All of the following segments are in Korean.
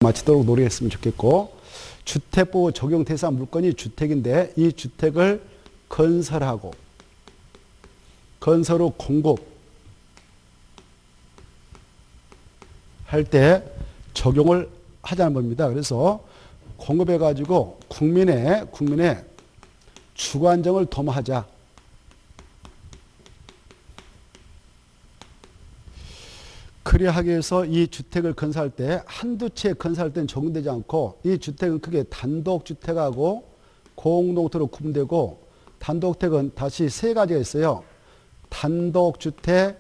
마치도록 노력했으면 좋겠고, 주택보호 적용 대상 물건이 주택인데 이 주택을 건설하고 건설 후 공급 할 때 적용을 하자는 겁니다. 그래서 공급해가지고 국민의 주거 안정을 도모하자. 그리하기 위해서 이 주택을 건설할 때 한두 채 건설할 때는 적용되지 않고 이 주택은 크게 단독주택하고 공동주택으로 구분되고 단독주택은 다시 세 가지가 있어요. 단독주택,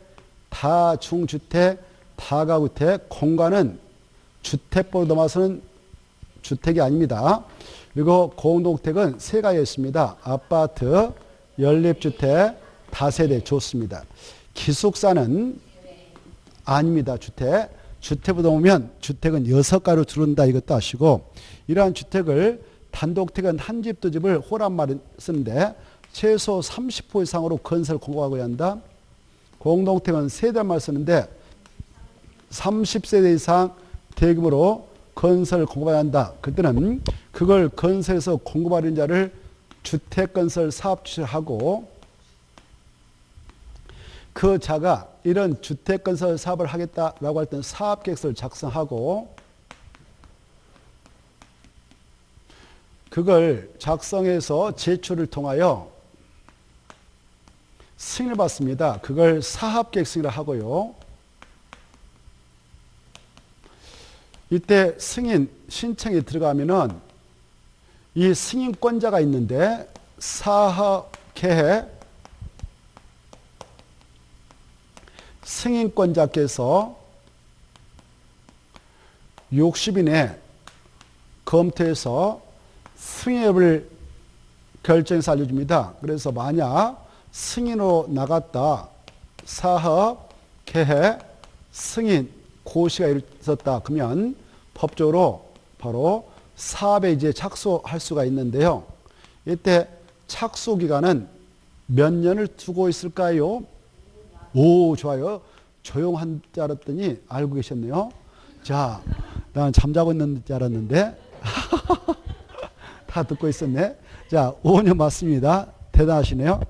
다중주택, 다가구주택, 공간은 주택법으로 넘어서는 주택이 아닙니다. 그리고 공동주택은 세 가지가 있습니다. 아파트, 연립주택, 다세대 좋습니다. 기숙사는 아닙니다. 주택보다 보면 주택은 6가로 줄는다 이것도 아시고 이러한 주택을 단독주택은 한 집, 두 집을 호란 말을 쓰는데 최소 30호 이상으로 건설 공급하고야 한다. 공동주택은 세대 말 쓰는데 30세대 이상 대규모로 건설 공급해야 한다. 그때는 그걸 건설해서 공급하는 자를 주택건설 사업주체하고 그 자가 이런 주택건설 사업을 하겠다라고 할 때는 사업계획서를 작성하고 그걸 작성해서 제출을 통하여 승인을 받습니다. 그걸 사업계획 승인을 하고요. 이때 승인 신청이 들어가면은 이 승인권자가 있는데 사업계획 승인권자께서 60일 내에 검토해서 승인을 결정해서 알려줍니다. 그래서 만약 승인으로 나갔다, 사업, 계획, 승인, 고시가 있었다. 그러면 법적으로 바로 사업에 이제 착수할 수가 있는데요. 이때 착수 기간은 몇 년을 두고 있을까요? 오, 좋아요. 조용한 줄 알았더니 알고 계셨네요. 자, 난 잠자고 있는 줄 알았는데 다 듣고 있었네. 자, 5년 맞습니다. 대단하시네요.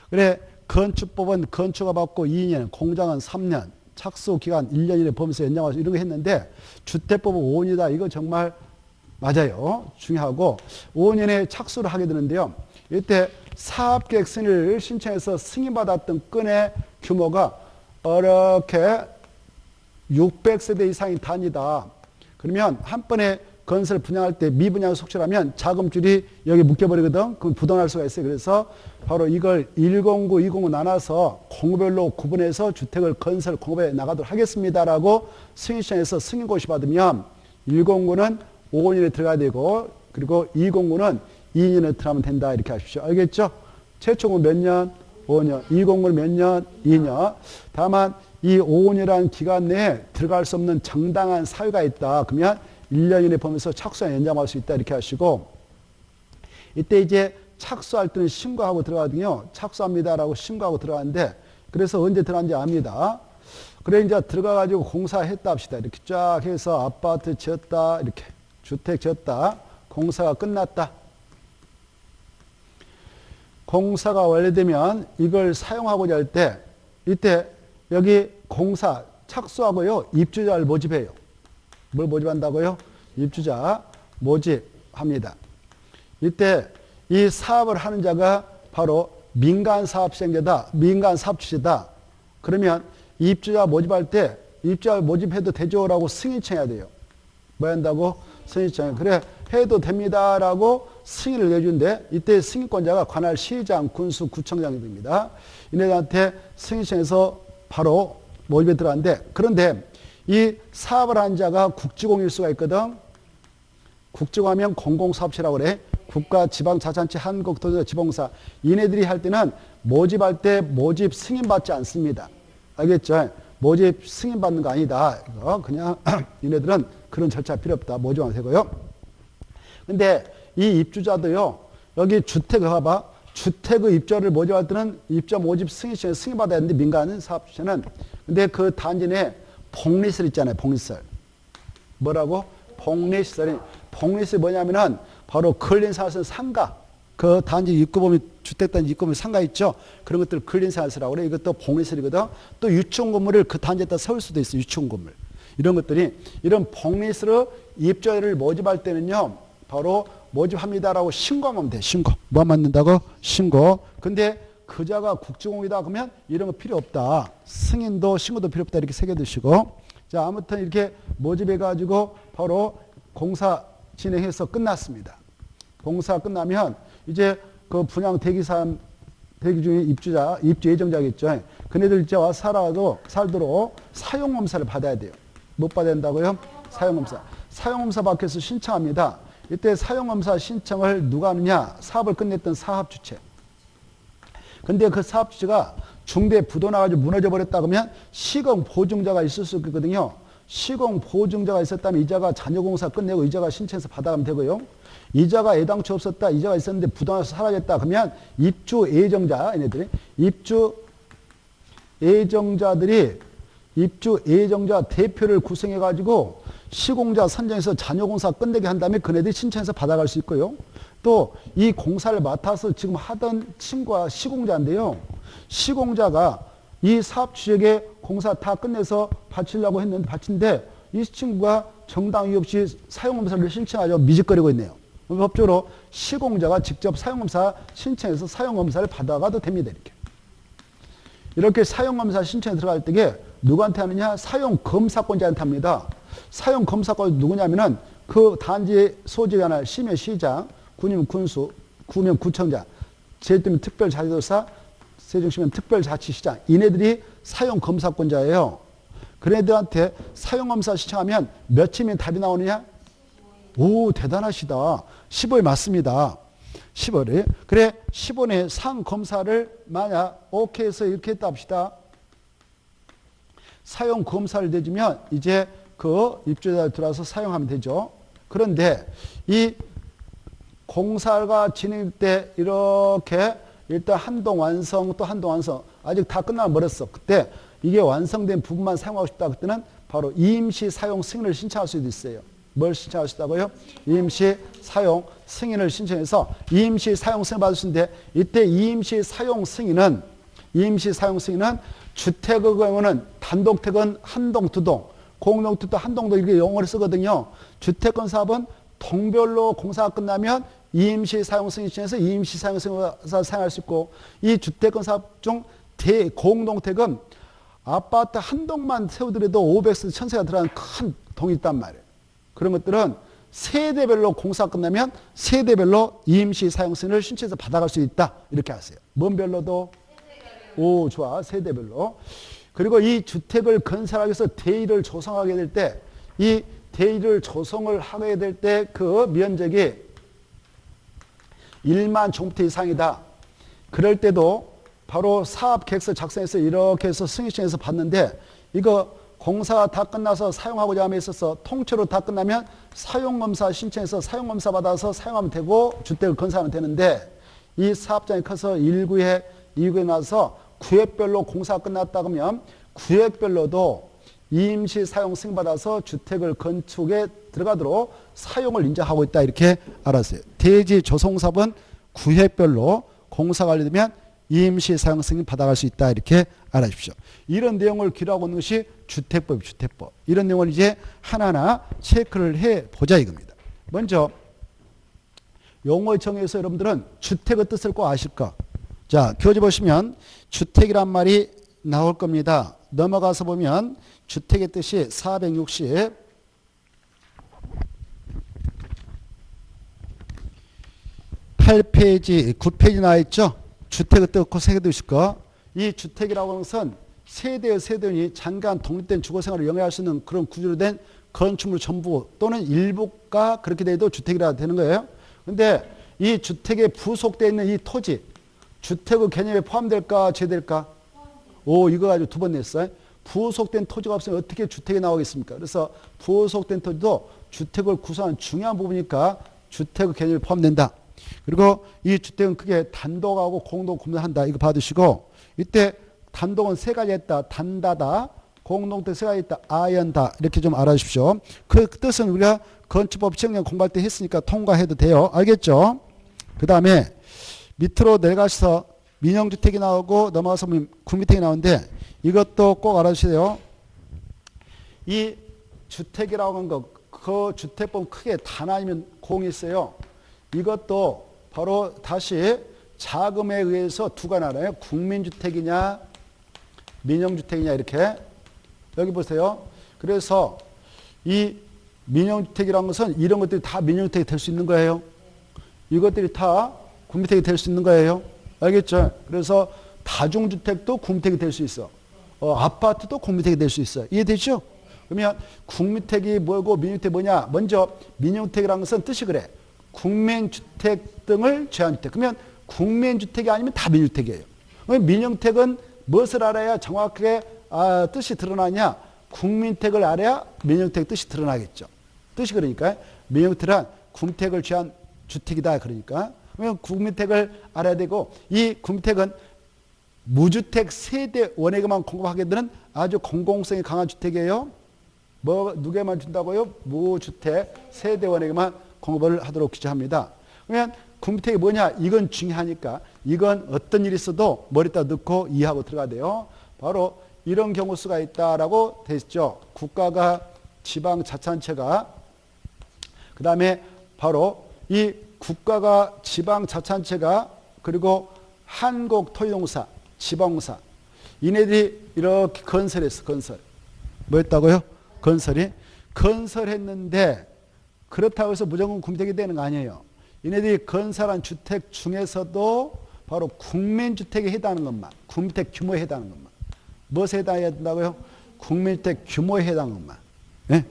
그래, 건축법은 건축가 받고 2년, 공장은 3년, 착수 기간 1년 이내 범위에서 연장하고 이런 거 했는데 주택법은 5년이다. 이거 정말 맞아요. 중요하고 5년에 착수를 하게 되는데요. 이때 사업계획 승인을 신청해서 승인받았던 건의 규모가 이렇게 600세대 이상이 단위다. 그러면 한 번에 건설 분양할 때 미분양 속출하면 자금줄이 여기 묶여버리거든. 그럼 부동할 수가 있어요. 그래서 바로 이걸 109, 209 나눠서 공구별로 구분해서 주택을 건설 공급해 나가도록 하겠습니다라고 승인시장에서 승인 고시 받으면 109는 5년에 들어가야 되고 그리고 209는 2년에 들어가면 된다. 이렇게 하십시오. 알겠죠? 최초는 몇 년? 5년. 209는 몇 년? 2년. 다만 이 5년이라는 기간 내에 들어갈 수 없는 정당한 사유가 있다. 그러면 1년 이내 범위에서 착수한 연장할 수 있다. 이렇게 하시고 이때 이제 착수할 때는 신고하고 들어가거든요. 착수합니다라고 신고하고 들어가는데 그래서 언제 들어간지 압니다. 그래 이제 들어가가지고 공사했다 합시다. 이렇게 쫙 해서 아파트 지었다. 이렇게 주택 지었다. 공사가 끝났다. 공사가 완료되면 이걸 사용하고자 할 때 이때 여기 공사 착수하고요. 입주자를 모집해요. 뭘 모집한다고요? 입주자 모집합니다. 이때 이 사업을 하는 자가 바로 민간사업시행자다. 민간사업주체다. 그러면 입주자 모집할 때 입주자 모집해도 되죠라고 승인청해야 돼요. 뭐 한다고? 승인청. 그래 해도 됩니다라고 승인을 내주는데 이때 승인권자가 관할 시장, 군수, 구청장이 됩니다. 이네들한테 승인청에서 바로 모집에 들어가는데 그런데 이 사업을 하는 자가 국지공일 수가 있거든. 국지공하면 공공사업체라고 그래. 국가, 지방, 자치단체, 한국도시재, 지방공사. 이네들이 할 때는 모집할 때 모집 승인받지 않습니다. 알겠죠? 모집 승인받는 거 아니다. 이거 그냥 이네들은 그런 절차 필요 없다. 모집하면 되고요. 근데 이 입주자도요. 여기 주택을 봐봐. 주택의 입주를 모집할 때는 입주 모집 승인시에 승인받아야 하는데 민간 사업주체는. 근데 그 단지 내에 복리설 있잖아요. 복리설. 뭐라고? 복리시설이 복리시설이 뭐냐면은 바로 근린생활시설 상가 그 단지 입구 보면 주택단지 입구 보면 상가 있죠. 그런 것들 근린생활시설이라고 그래. 이것도 복리시설이거든. 또 유치원 건물을 그 단지에다 세울 수도 있어. 유치원 건물. 이런 것들이 이런 복리시설을 입주자를 모집할 때는요. 바로 모집합니다라고 신고하면 돼. 신고. 뭐 맞는다고? 신고. 근데 그자가 국지공이다 그러면 이런 거 필요 없다. 승인도 신고도 필요 없다. 이렇게 새겨두시고. 자, 아무튼 이렇게 모집해가지고 바로 공사 진행해서 끝났습니다. 공사 끝나면 이제 그 분양 대기 중에 입주자, 입주 예정자겠죠. 그네들 이제 와서 살도록 사용검사를 받아야 돼요. 못 받아야 된다고요? 사용검사. 사용검사 받기 위해서 신청합니다. 이때 사용검사 신청을 누가 하느냐? 사업을 끝냈던 사업주체. 근데 그 사업주체가 중대 부도 나가지고 무너져 버렸다 그러면 시공보증자가 있을 수 있거든요. 시공보증자가 있었다면 이자가 잔여공사 끝내고 이자가 신청해서 받아가면 되고요. 이자가 애당초 없었다. 이자가 있었는데 부도 나서 사라졌다. 그러면 입주 예정자, 얘네들이 입주 예정자 대표를 구성해가지고 시공자 선정해서 잔여공사 끝내게 한 다음에 그네들이 신청해서 받아갈 수 있고요. 또 이 공사를 맡아서 지금 하던 친구가 시공자인데요. 시공자가 이 사업주에게 공사 다 끝내서 바치려고 했는데 바친데 이 친구가 정당 이유 없이 사용검사를 신청하죠. 미적거리고 있네요. 법적으로 시공자가 직접 사용검사 신청해서 사용검사를 받아가도 됩니다. 이렇게 사용검사 신청에 들어갈 때에 누구한테 하느냐? 사용검사권자한테 합니다. 사용검사권 누구냐면은 그 단지 소집이 하나 시면 시장, 군이면 군수, 구면 구청장, 제주도면 특별자치도사, 세종시면 특별자치시장. 이네들이 사용검사권자예요. 그네들한테 사용검사 신청하면 며칠이면 답이 나오느냐? 오, 대단하시다. 15일 맞습니다. 15일. 그래, 15일에 상검사를 만약 오케이 해서 이렇게 했다 합시다. 사용검사를 내주면 이제 그 입주자 들어와서 사용하면 되죠. 그런데 이 공사가 진행될 때 이렇게 일단 한동 완성 또 한동 완성 아직 다 끝나면 멀었어. 그때 이게 완성된 부분만 사용하고 싶다. 그때는 바로 임시 사용 승인을 신청할 수도 있어요. 뭘 신청할 수 있다고요? 임시 사용 승인을 신청해서 임시 사용 승인 받을 수 있는데 이때 임시 사용 승인은 주택의 경우는 단독택은 한 동, 두 동, 공동택도 한 동도 이렇게 용어를 쓰거든요. 주택권 사업은 동별로 공사가 끝나면 임시 사용 승인 신청해서 임시 사용 승인을 사용할 수 있고 이 주택권 사업 중 대공동택은 아파트 한 동만 세우더라도 500세대 1000세가 들어가는 큰 동이 있단 말이에요. 그런 것들은 세대별로 공사 끝나면 세대별로 임시 사용 승인을 신청해서 받아갈 수 있다. 이렇게 하세요. 뭔 별로도? 오, 좋아. 세대별로. 그리고 이 주택을 건설하기 위해서 대의를 조성하게 될 때, 이 대의를 조성을 하게 될 때 그 면적이 1만 종부터 이상이다. 그럴 때도 바로 사업 계획서 작성해서 이렇게 해서 승인신청해서 받는데 이거 공사가 다 끝나서 사용하고자 함에 있어서 통째로 다 끝나면 사용검사 신청해서 사용검사 받아서 사용하면 되고 주택을 건설하면 되는데 이 사업장이 커서 1구에 2구에 나서 구역별로 공사가 끝났다 그러면 구역별로도 임시 사용 승인받아서 주택을 건축에 들어가도록 사용을 인정하고 있다. 이렇게 알았어요. 대지 조성사업은 구역별로 공사가 완료되면 임시 사용 승인 받아갈 수 있다. 이렇게 알아주십시오. 이런 내용을 기록하고 있는 것이 주택법. 이런 내용을 이제 하나하나 체크를 해보자 이겁니다. 먼저 용어 정의에서 여러분들은 주택의 뜻을 꼭 아실까? 자, 교재 보시면 주택이란 말이 나올 겁니다. 넘어가서 보면 주택의 뜻이 460 8페이지, 9페이지 나와 있죠? 주택의 뜻 꼭 새겨두실 거. 이 주택이라고 하는 것은 세대의 세대원이 장기간 독립된 주거생활을 영위할 수 있는 그런 구조로 된 건축물 전부 또는 일부가 그렇게 돼도 주택이라 되는 거예요. 근데 이 주택에 부속되어 있는 이 토지, 주택의 개념에 포함될까, 제될까? 오, 이거 가지고 두 번 냈어요. 부속된 토지가 없으면 어떻게 주택이 나오겠습니까? 그래서 부속된 토지도 주택을 구성하는 중요한 부분이니까 주택의 개념에 포함된다. 그리고 이 주택은 크게 단독하고 공동 구매한다. 이거 받으시고 이때 단독은 세 가지 했다. 단다다, 공동택세가 있다. 아연다. 이렇게 좀 알아주십시오. 그 뜻은 우리가 건축법 시행령 공부할 때 했으니까 통과해도 돼요. 알겠죠? 그 다음에 밑으로 내려가서 민영주택이 나오고 넘어가서 구민택이 나오는데 이것도 꼭 알아주셔야 돼요. 이 주택이라고 하는 거, 그 주택 보면 크게 단 아니면 공이 있어요. 이것도 바로 다시 자금에 의해서 두가 나눠요. 국민주택이냐 민영주택이냐 이렇게. 여기 보세요. 그래서 이 민영주택이라는 것은 이런 것들이 다 민영주택이 될 수 있는 거예요. 이것들이 다 국민주택이 될 수 있는 거예요. 알겠죠? 그래서 다중주택도 국민주택이 될 수 있어. 아파트도 국민주택이 될 수 있어요. 이해되죠? 그러면 국민주택이 뭐고 민영주택이 뭐냐? 먼저 민영주택이라는 것은 뜻이 그래. 국민주택 등을 제한주택. 그러면 국민주택이 아니면 다 민영주택이에요. 민영주택은 무엇을 알아야 정확하게 뜻이 드러나냐? 국민주택을 알아야 민영주택 뜻이 드러나겠죠. 뜻이 그러니까 민영주택은 국민주택을 제한 주택이다. 그러니까 그러면 국민주택을 알아야 되고 이 국민주택은 무주택 세대 원액에만 공급하게 되는 아주 공공성이 강한 주택이에요. 누구에만 준다고요? 무주택 세대 원액에만 공급을 하도록 규정합니다. 그러면 국민주택이 뭐냐? 이건 중요하니까 이건 어떤 일이 있어도 머리에다 넣고 이해하고 들어가야 돼요. 바로 이런 경우 수가 있다라고 되어 있죠. 국가가 지방자치단체가 그 다음에 바로 이 국가가 지방자치단체가 그리고 한국토지공사 지방공사 이네들이 이렇게 건설했어. 건설 뭐였다고요? 건설했는데 그렇다고 해서 무조건 국민주택이 되는 거 아니에요. 이네들이 건설한 주택 중에서도 바로 국민주택에 해당하는 것만 국민주택 규모에 해당하는 것만 무엇에 해당해야 된다고요? 국민주택 규모에 해당하는 것만. 네?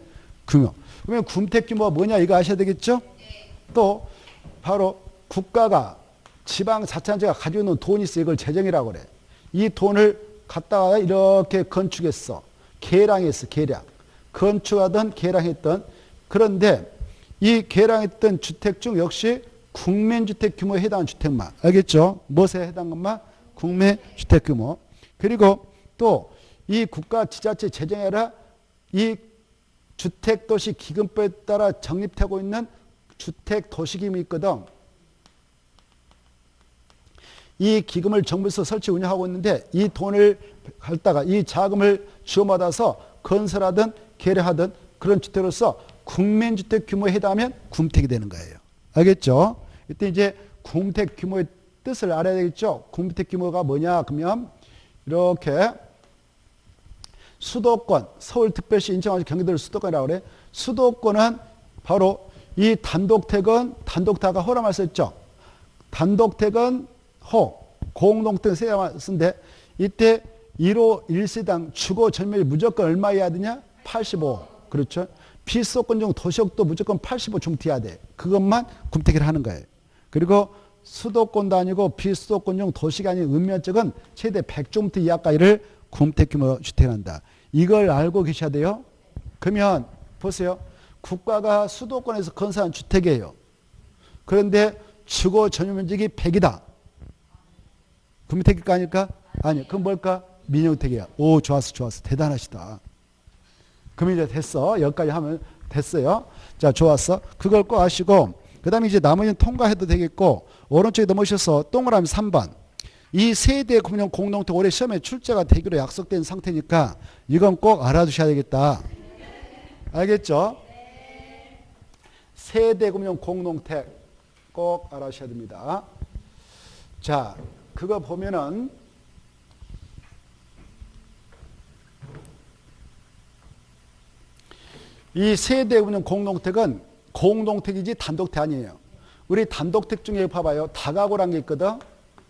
규모. 그러면 국민주택 규모가 뭐냐 이거 아셔야 되겠죠? 또 바로 국가가 지방자치단체가 가지고 있는 돈이 있어. 이걸 재정이라고 그래. 이 돈을 갖다가 이렇게 건축했어. 계량했어. 계량. 건축하던 계량했던 그런데 이 계량했던 주택 중 역시 국민주택 규모에 해당하는 주택만. 알겠죠? 무엇에 해당한 것만? 국민주택 규모. 그리고 또 이 국가 지자체 재정에 따라 이 주택도시 기금법에 따라 적립되고 있는 주택도시기금이 있거든. 이 기금을 정부에서 설치 운영하고 있는데 이 돈을 갖다가 이 자금을 지원받아서 건설하든 계량하든 그런 주택으로서 국민주택 규모에 해당하면 국민주택이 되는 거예요. 알겠죠? 이때 이제 국민주택 규모의 뜻을 알아야 되겠죠? 국민주택 규모가 뭐냐? 그러면 이렇게 수도권, 서울특별시, 인천광주, 경기도를 수도권이라고 그래. 수도권은 바로 이 단독택은 단독다가 호라말 썼죠. 단독택은 호, 공동택 세야만 쓴데 이때 1호 1세당 주거 전면이 무조건 얼마여야 되냐? 85. 그렇죠? 비수도권 중 도시역도 무조건 85 중퇴해야 돼. 그것만 국민주택을 하는 거예요. 그리고 수도권도 아니고 비수도권 중 도시가 아닌 읍면적은 최대 100종부터 이하까지를 국민주택 규모로 주택한다. 이걸 알고 계셔야 돼요. 그러면 보세요. 국가가 수도권에서 건설한 주택이에요. 그런데 주거 전용 면적이 100이다. 국민주택일까 아닐까? 아니, 그럼 뭘까? 민영주택이야. 오, 좋았어. 대단하시다. 그럼 이제 됐어. 여기까지 하면 됐어요. 자, 좋았어. 그걸 꼭 아시고 그 다음에 이제 나머지는 통과해도 되겠고 오른쪽에 넘어오셔서 동그라미 3번. 이 세대 금융 공동택 올해 시험에 출제가 되기로 약속된 상태니까 이건 꼭 알아두셔야 되겠다. 알겠죠? 세대 금융 공동택 꼭 알아주셔야 됩니다. 자, 그거 보면은 이 세대 금융 공동택은 공동택이지 단독택 아니에요. 우리 단독택 중에 봐봐요. 다가구라는 게 있거든.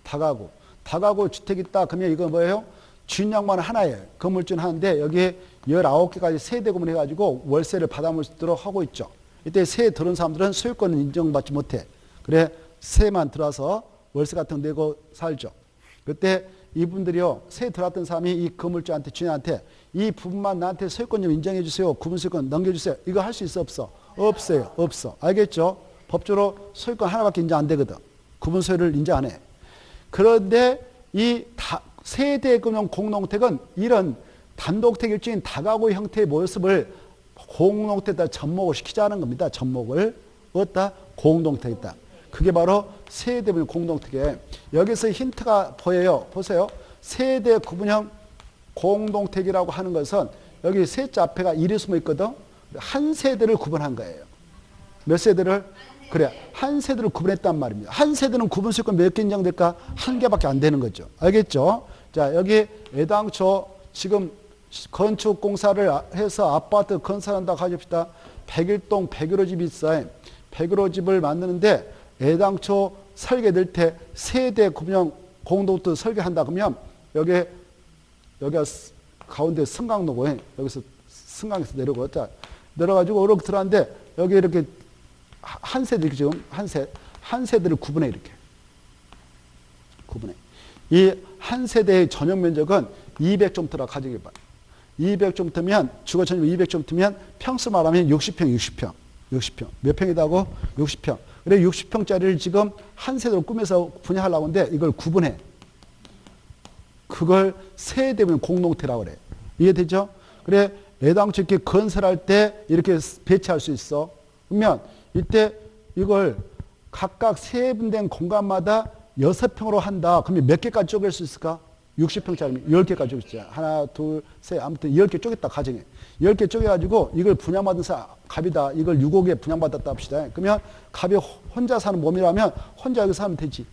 다가구 주택 있다. 그러면 이거 뭐예요? 주인양만 하나예요. 건물주는 하는데 여기에 19개까지 세대금을 해가지고 월세를 받아볼 수 있도록 하고 있죠. 이때 세 들어온 사람들은 소유권은 인정받지 못해. 그래 세만 들어와서 월세 같은 거 내고 살죠. 그때 이분들이요. 세 들어왔던 사람이 이 건물주한테 주인한테 이 부분만 나한테 소유권 좀 인정해 주세요. 구분 소유권 넘겨주세요. 이거 할 수 있어 없어? 없어요. 없어. 알겠죠? 법적으로 소유권 하나밖에 인정 안 되거든. 구분 소유를 인정 안 해. 그런데 이 세대금융 공동택은 이런 단독택 일주인 다가구 형태의 모습을 공동택에다 접목을 시키자는 겁니다. 접목을 어디다? 공동택이다. 그게 바로 세대분 공동택에 여기서 힌트가 보여요. 보세요. 세대 구분형 공동택이라고 하는 것은 여기 셋째 앞에가 1이 숨어 있거든. 한 세대를 구분한 거예요. 몇 세대를? 그래, 한 세대를 구분했단 말입니다. 한 세대는 구분수가 몇 개 인정될까? 한 개밖에 안 되는 거죠. 알겠죠? 자, 여기 애당초 지금 건축공사를 해서 아파트 건설한다고 하십시다. 101동 101호 집이 있어요. 101호 집을 만드는데 애당초 설계될 때 세대 구분형 공동도 설계한다 그러면 여기가 가운데 승강로고 여기서 승강에서 내려오고 자 내려가지고 이렇게 들어왔는데 여기 이렇게 한 세대 지금 한 세대를 구분해 이렇게 구분해. 이 한 세대의 전용 면적은 200제곱미터라 가정해 봐. 200제곱미터면 주거 전용 200제곱미터면 평수 말하면 60평. 몇 평이다고? 60평. 그래 60평짜리를 지금 한 세대로 꾸며서 분양하려고 하는데 이걸 구분해. 그걸 세대분 공동태라고 그래. 이해되죠? 그래 애당초 이렇게 건설할 때 이렇게 배치할 수 있어. 그러면 이때 이걸 각각 세분된 공간마다 6평으로 한다. 그러면 몇 개까지 쪼갤 수 있을까? 60평짜리면 10개까지 쪼갤 수 있잖아. 하나, 둘, 셋, 아무튼 10개 쪼갰다 가정해. 10개 쪼개가지고 이걸 분양받은 사람, 갑이다. 이걸 6억에 분양받았다 합시다. 그러면 갑이 혼자 사는 몸이라면 혼자 여기 사면 되지.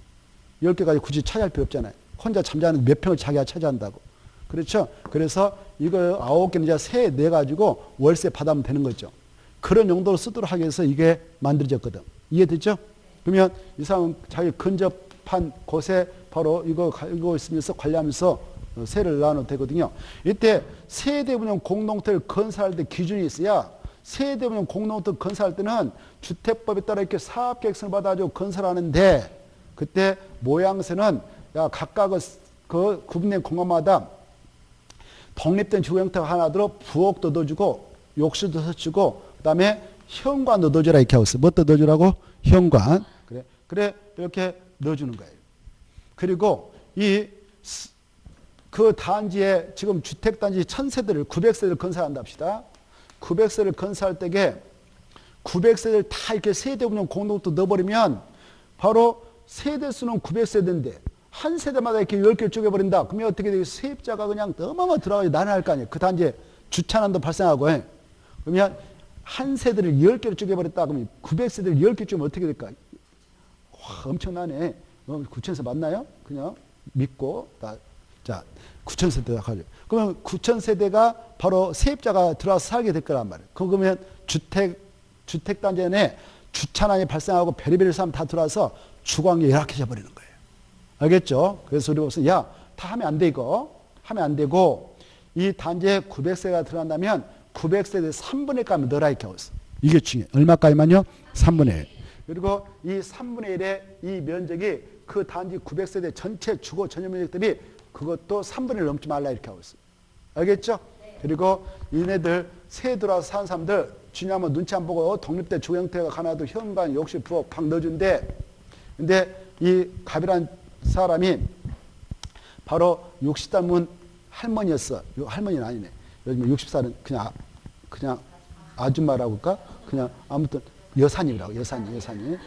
10개까지 굳이 차지할 필요 없잖아요. 혼자 잠자는 몇 평을 자기가 차지한다고. 그렇죠? 그래서 이걸 9개는 이제 세 내가지고 월세 받으면 되는 거죠. 그런 용도로 쓰도록 하기 위해서 이게 만들어졌거든. 이해됐죠? 그러면 이 사람은 자기 근접한 곳에 바로 이거 가지고 있으면서 관리하면서 세를 나눠도 되거든요. 이때 세대분양 공동태를 건설할 때 기준이 있어야 세대분양 공동태 건설할 때는 주택법에 따라 이렇게 사업계획서를 받아가지고 건설하는데 그때 모양새는 각각 그 구분된 공간마다 독립된 주거 형태가 하나로 부엌도 넣어주고 욕실도 넣어주고 그 다음에 현관 넣어주라 이렇게 하고 있어. 뭐 넣어주라고? 현관. 그래 이렇게 넣어주는 거예요. 그리고 그 단지에 지금 주택단지 1000세대를 900세대를 건설한다 합시다. 900세대를 건설할 때에 900세대를 다 이렇게 세대분양 공동도 넣어버리면 바로 세대수는 900세대인데 한 세대마다 이렇게 10개를 쪼개버린다. 그러면 어떻게 되겠어요? 세입자가 그냥 너무 들어가서 난해할 거 아니에요. 그 단지에 주차난도 발생하고 해. 그러면 한 세대를 10개를 쪼개버렸다. 그러면 900세대를 10개 쪼개면 어떻게 될까? 와, 엄청나네. 9,000세대 맞나요? 그냥 믿고. 자, 9,000세대가 가죠. 그러면 9,000세대가 바로 세입자가 들어와서 살게 될 거란 말이에요. 그러면 주택단지 안에 주차난이 발생하고 별의별 사람 다 들어와서 주거환경이 열악해져 버리는 거예요. 알겠죠? 그래서 우리가 무슨 다 하면 안 돼 이거. 하면 안 되고 이 단지에 900세가 들어간다면 900세대 3분의 1까지 넣어라 이렇게 하고 있어. 이게 중요해. 얼마까지만요? 3분의 1. 그리고 이 3분의 1의 이 면적이 그 단지 900세대 전체 주거 전용 면적 대비 그것도 3분의 1 넘지 말라 이렇게 하고 있어. 알겠죠? 네. 그리고 얘네들 새 들어와서 사는 사람들 중요하면 눈치 안 보고 독립된 주거 형태가 하나도 현관, 욕실, 부엌, 방 넣어준대. 근데 이 갑이란 사람이 바로 60닮은 할머니였어. 할머니는 아니네. 요즘 60살은 그냥 아줌마라고 할까? 그냥 아무튼 여사님이라고. 여사님.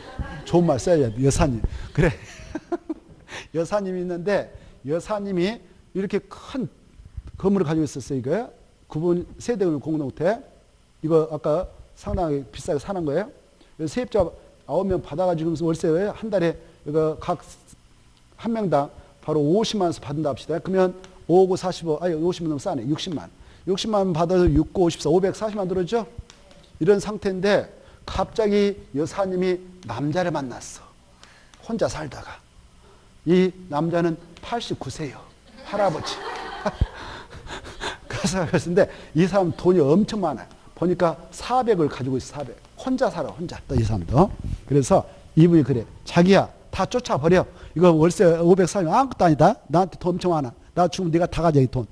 좋은 말 써야 돼. 여사님. 그래. 여사님이 있는데 여사님이 이렇게 큰 건물을 가지고 있었어요. 이거요. 구분 세대의 공동태. 이거 아까 상당히 비싸게 사는 거예요. 세입자 9명 받아가지고 월세 한 달에 이거 각 한 명당 바로 50만 원씩 받는다 합시다. 그러면 5, 9, 45, 50만 너무 싸네. 60만. 60만 원 받아서 6, 9, 54, 540만 들었죠? 이런 상태인데 갑자기 여사님이 남자를 만났어. 혼자 살다가. 이 남자는 89세요. 할아버지. 그런데 이 사람 돈이 엄청 많아요. 보니까 400을 가지고 있어. 400. 혼자 살아. 혼자. 또 이 사람도. 그래서 이분이 그래. 자기야 다 쫓아버려. 이거 월세 540만 아무것도 아니다. 나한테 돈 엄청 많아. 나 죽으면 네가 다 가져 이 돈.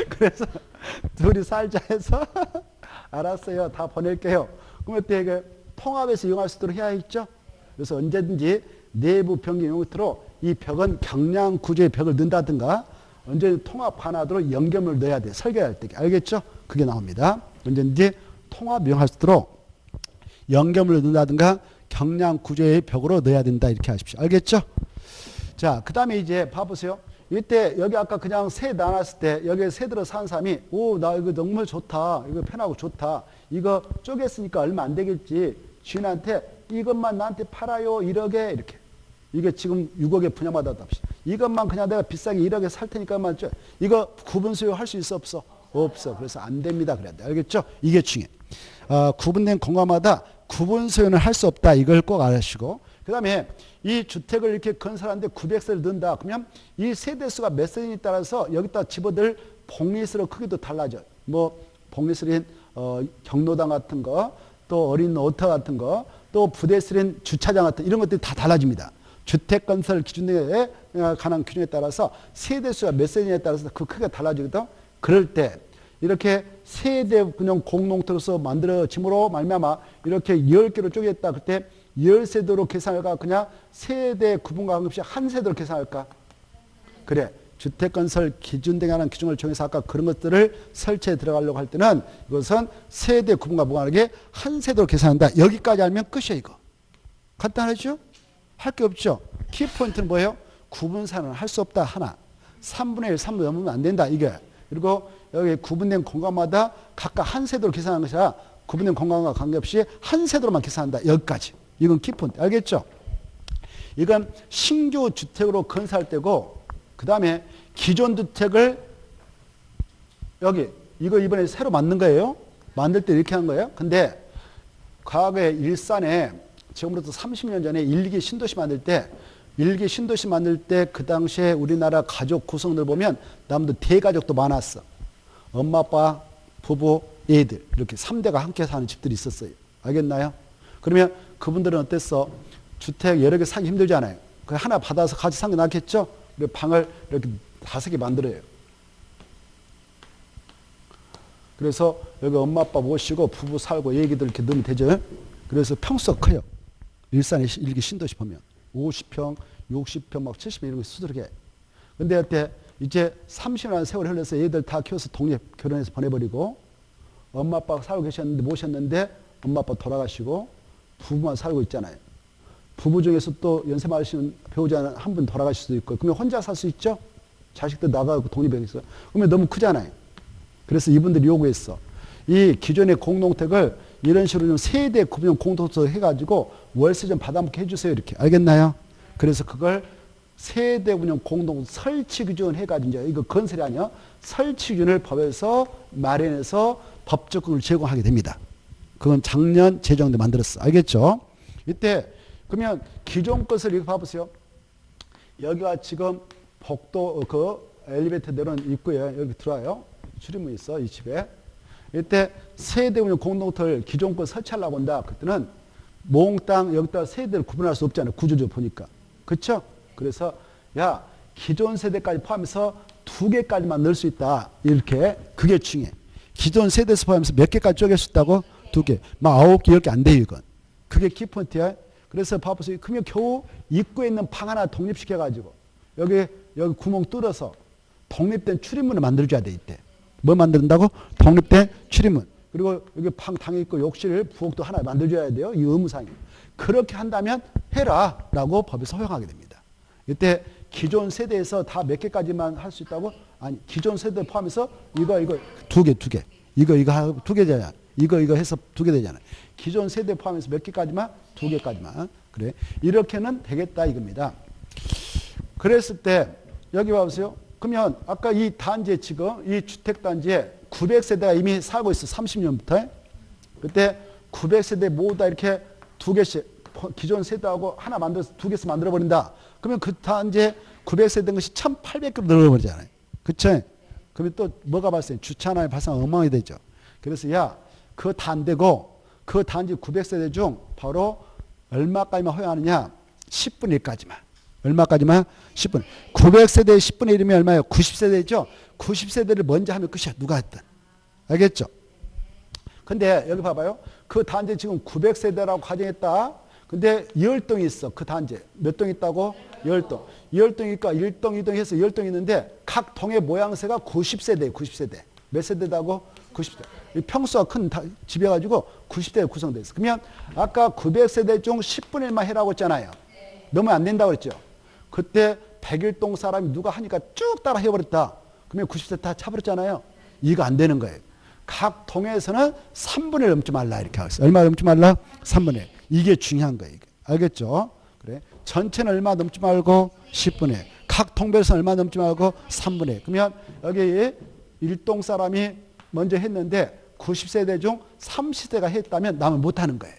그래서 둘이 살자 해서 알았어요. 다 보낼게요. 그럼 어때 통합해서 이용할 수 있도록 해야 있죠. 그래서 언제든지 내부 변경 형태로 이 벽은 경량 구조의 벽을 넣는다든가 언제든지 통합 하나로 연결을 넣어야 돼. 설계할 때. 알겠죠? 그게 나옵니다. 언제든지 통합 이용할 수 있도록 연결을 넣는다든가 경량 구조의 벽으로 넣어야 된다. 이렇게 하십시오. 알겠죠? 자, 그 다음에 이제 봐보세요. 이때 여기 아까 그냥 새 나눴을 때 여기에 새 들어 사는 사람이 오, 나 이거 정말 좋다. 이거 편하고 좋다. 이거 쪼갰으니까 얼마 안 되겠지. 주인한테 이것만 나한테 팔아요. 1억에 이렇게. 이게 지금 6억에 분양받았다. 이것만 그냥 내가 비싸게 1억에 살 테니까 말죠. 이거 구분 소유 할 수 있어 없어? 없어. 그래서 안 됩니다. 그래야 돼. 알겠죠? 이게 중요해. 구분된 공간마다 구분 소유는 할 수 없다. 이걸 꼭 아시고. 그 다음에 이 주택을 이렇게 건설하는데 900세를 넣는다. 그러면 이 세대수가 몇 세인에 따라서 여기다 집어들 복리수로 크기도 달라져. 뭐 복리수인 경로당 같은 거, 또 어린 오터 같은 거, 또 부대수인 주차장 같은 이런 것들이 다 달라집니다. 주택 건설 기준에 관한 규정에 따라서 세대수가 몇 세인에 따라서 그 크기가 달라지거든. 그럴 때 이렇게 세대 그냥 공동토로서 만들어짐으로 말미암아 이렇게 10개로 쪼개졌다. 그때 10세대로 계산할까? 그냥 세대 구분과 관계없이 한 세대로 계산할까? 그래. 주택건설 기준 등에 관한 규정을 정해서 아까 그런 것들을 설치에 들어가려고 할 때는 이것은 세대 구분과 무관하게 한 세대로 계산한다. 여기까지 알면 끝이야 이거. 간단하죠? 할 게 없죠? 키포인트는 뭐예요? 구분사는 할 수 없다. 하나. 3분의 1, 3분 넘으면 안 된다. 이게. 그리고 여기 구분된 공간마다 각각 한 세대로 계산하는 것이 아니라 구분된 공간과 관계없이 한 세대로만 계산한다. 여기까지. 이건 키포인트. 알겠죠? 이건 신규 주택으로 건설할 때고 그 다음에 기존 주택을 여기 이거 이번에 새로 만든 거예요. 만들 때 이렇게 한 거예요. 근데 과거에 일산에 지금부터 30년 전에 1기 신도시 만들 때 1기 신도시 만들 때 그 당시에 우리나라 가족 구성들 보면 남들 대가족도 많았어. 엄마, 아빠, 부부, 애들 이렇게 3대가 함께 사는 집들이 있었어요. 알겠나요? 그러면 그분들은 어땠어? 주택 여러 개 사기 힘들잖아요. 그 하나 받아서 같이 사는 게 낫겠죠? 그리고 방을 이렇게 5개 만들어요. 그래서 여기 엄마 아빠 모시고 부부 살고 얘기들 이렇게 넣으면 되죠. 그래서 평수가 커요. 일산의 일기 신도시 보면 50평, 60평, 막 70평 이런 거 수두룩해. 근데 그때 이제 30년 세월이 흘러서 애들 다 키워서 독립 결혼해서 보내버리고 엄마 아빠가 살고 계셨는데 모셨는데 엄마 아빠 돌아가시고 부부만 살고 있잖아요. 부부 중에서 또 연세 많으신 배우자 한 분 돌아가실 수도 있고 그러면 혼자 살 수 있죠? 자식들 나가고 독립해서 그러면 너무 크잖아요. 그래서 이분들이 요구했어. 이 기존의 공동택을 이런 식으로 좀 세대 구분 공동택 해가지고 월세 좀 받아먹게 해주세요. 이렇게. 알겠나요? 그래서 그걸 세대 운영 공동 설치 기준 해가지고 이거 건설이 아니야. 설치 기준을 법에서 마련해서 법적금을 제공하게 됩니다. 그건 작년 제정돼 만들었어. 알겠죠? 이때 그러면 기존 것을 이거 봐보세요. 여기가 지금 복도 그 엘리베이터 내려오는 입구에 여기 들어와요. 출입문 있어 이 집에. 이때 세대 운영 공동터를 기존 것 설치하려고 한다. 그때는 몽땅 여기다 세대를 구분할 수 없잖아요. 구조적으로 보니까. 그렇죠? 그래서 야 기존 세대까지 포함해서 2개까지만 넣을 수 있다. 이렇게 그게 중요해. 기존 세대에서 포함해서 몇 개까지 쪼갤 수 있다고? 2개. 막 9개, 10개 안 돼요 이건. 그게 키포인트야. 그래서 봐보세요. 그러면 겨우 입구에 있는 방 하나 독립시켜가지고 여기 구멍 뚫어서 독립된 출입문을 만들어줘야 돼 이때. 뭐 만든다고? 독립된 출입문. 그리고 여기 방 당에 있고 욕실 부엌도 하나 만들어줘야 돼요. 이 의무사항이에요. 그렇게 한다면 해라 라고 법에서 허용하게 됩니다. 이때 기존 세대에서 다 몇 개까지만 할 수 있다고? 아니 기존 세대 포함해서 이거 2개 이거 2개잖아. 이거 해서 2개 되잖아. 기존 세대 포함해서 몇 개까지만? 2개까지만. 그래. 이렇게는 되겠다 이겁니다. 그랬을 때 여기 봐보세요. 그러면 아까 이 단지에 지금 이 주택단지에 900세대가 이미 살고 있어. 30년부터. 그때 900세대 모두 다 이렇게 2개씩 기존 세대하고 하나 만들어서 2개씩 만들어버린다. 그러면 그 단지에 900세대인 것이 1800개로 늘어버리잖아요. 그쵸? 그러면 또 뭐가 발생? 주차난이 발생 엉망이 되죠. 그래서 야, 그거 다 안 되고 그 단지 900세대 중 바로 얼마까지만 허용하느냐? 10분의 1까지만. 얼마까지만? 10분. 900세대의 10분의 1이면 얼마예요? 90세대죠? 90세대를 먼저 하면 끝이야. 누가 했든. 알겠죠? 근데 여기 봐봐요. 그 단지 지금 900세대라고 가정했다. 근데 10동이 있어. 그 단지에. 몇 동 있다고? 10동. 10동이니까 1동, 2동 해서 10동이 있는데 각 동의 모양새가 90세대, 90세대. 몇 세대다고? 90세대. 이 평수가 큰 집이어가지고 90대가 구성되어 있어. 그러면 아까 900세대 중 10분의 1만 해라고 했잖아요. 너무 안 된다고 그랬죠. 그때 101동 사람이 누가 하니까 쭉 따라 해버렸다. 그러면 90세 다 차버렸잖아요. 이거 안 되는 거예요. 각 동에서는 3분의 1 넘지 말라 이렇게 하고 있어요. 얼마 넘지 말라? 3분의 1. 이게 중요한 거예요. 알겠죠? 그래. 전체는 얼마 넘지 말고 10분의 1. 각 동별에서는 얼마 넘지 말고 3분의 1. 그러면 여기 1동 사람이 먼저 했는데 90세대 중 30세대가 했다면 남은 못하는 거예요.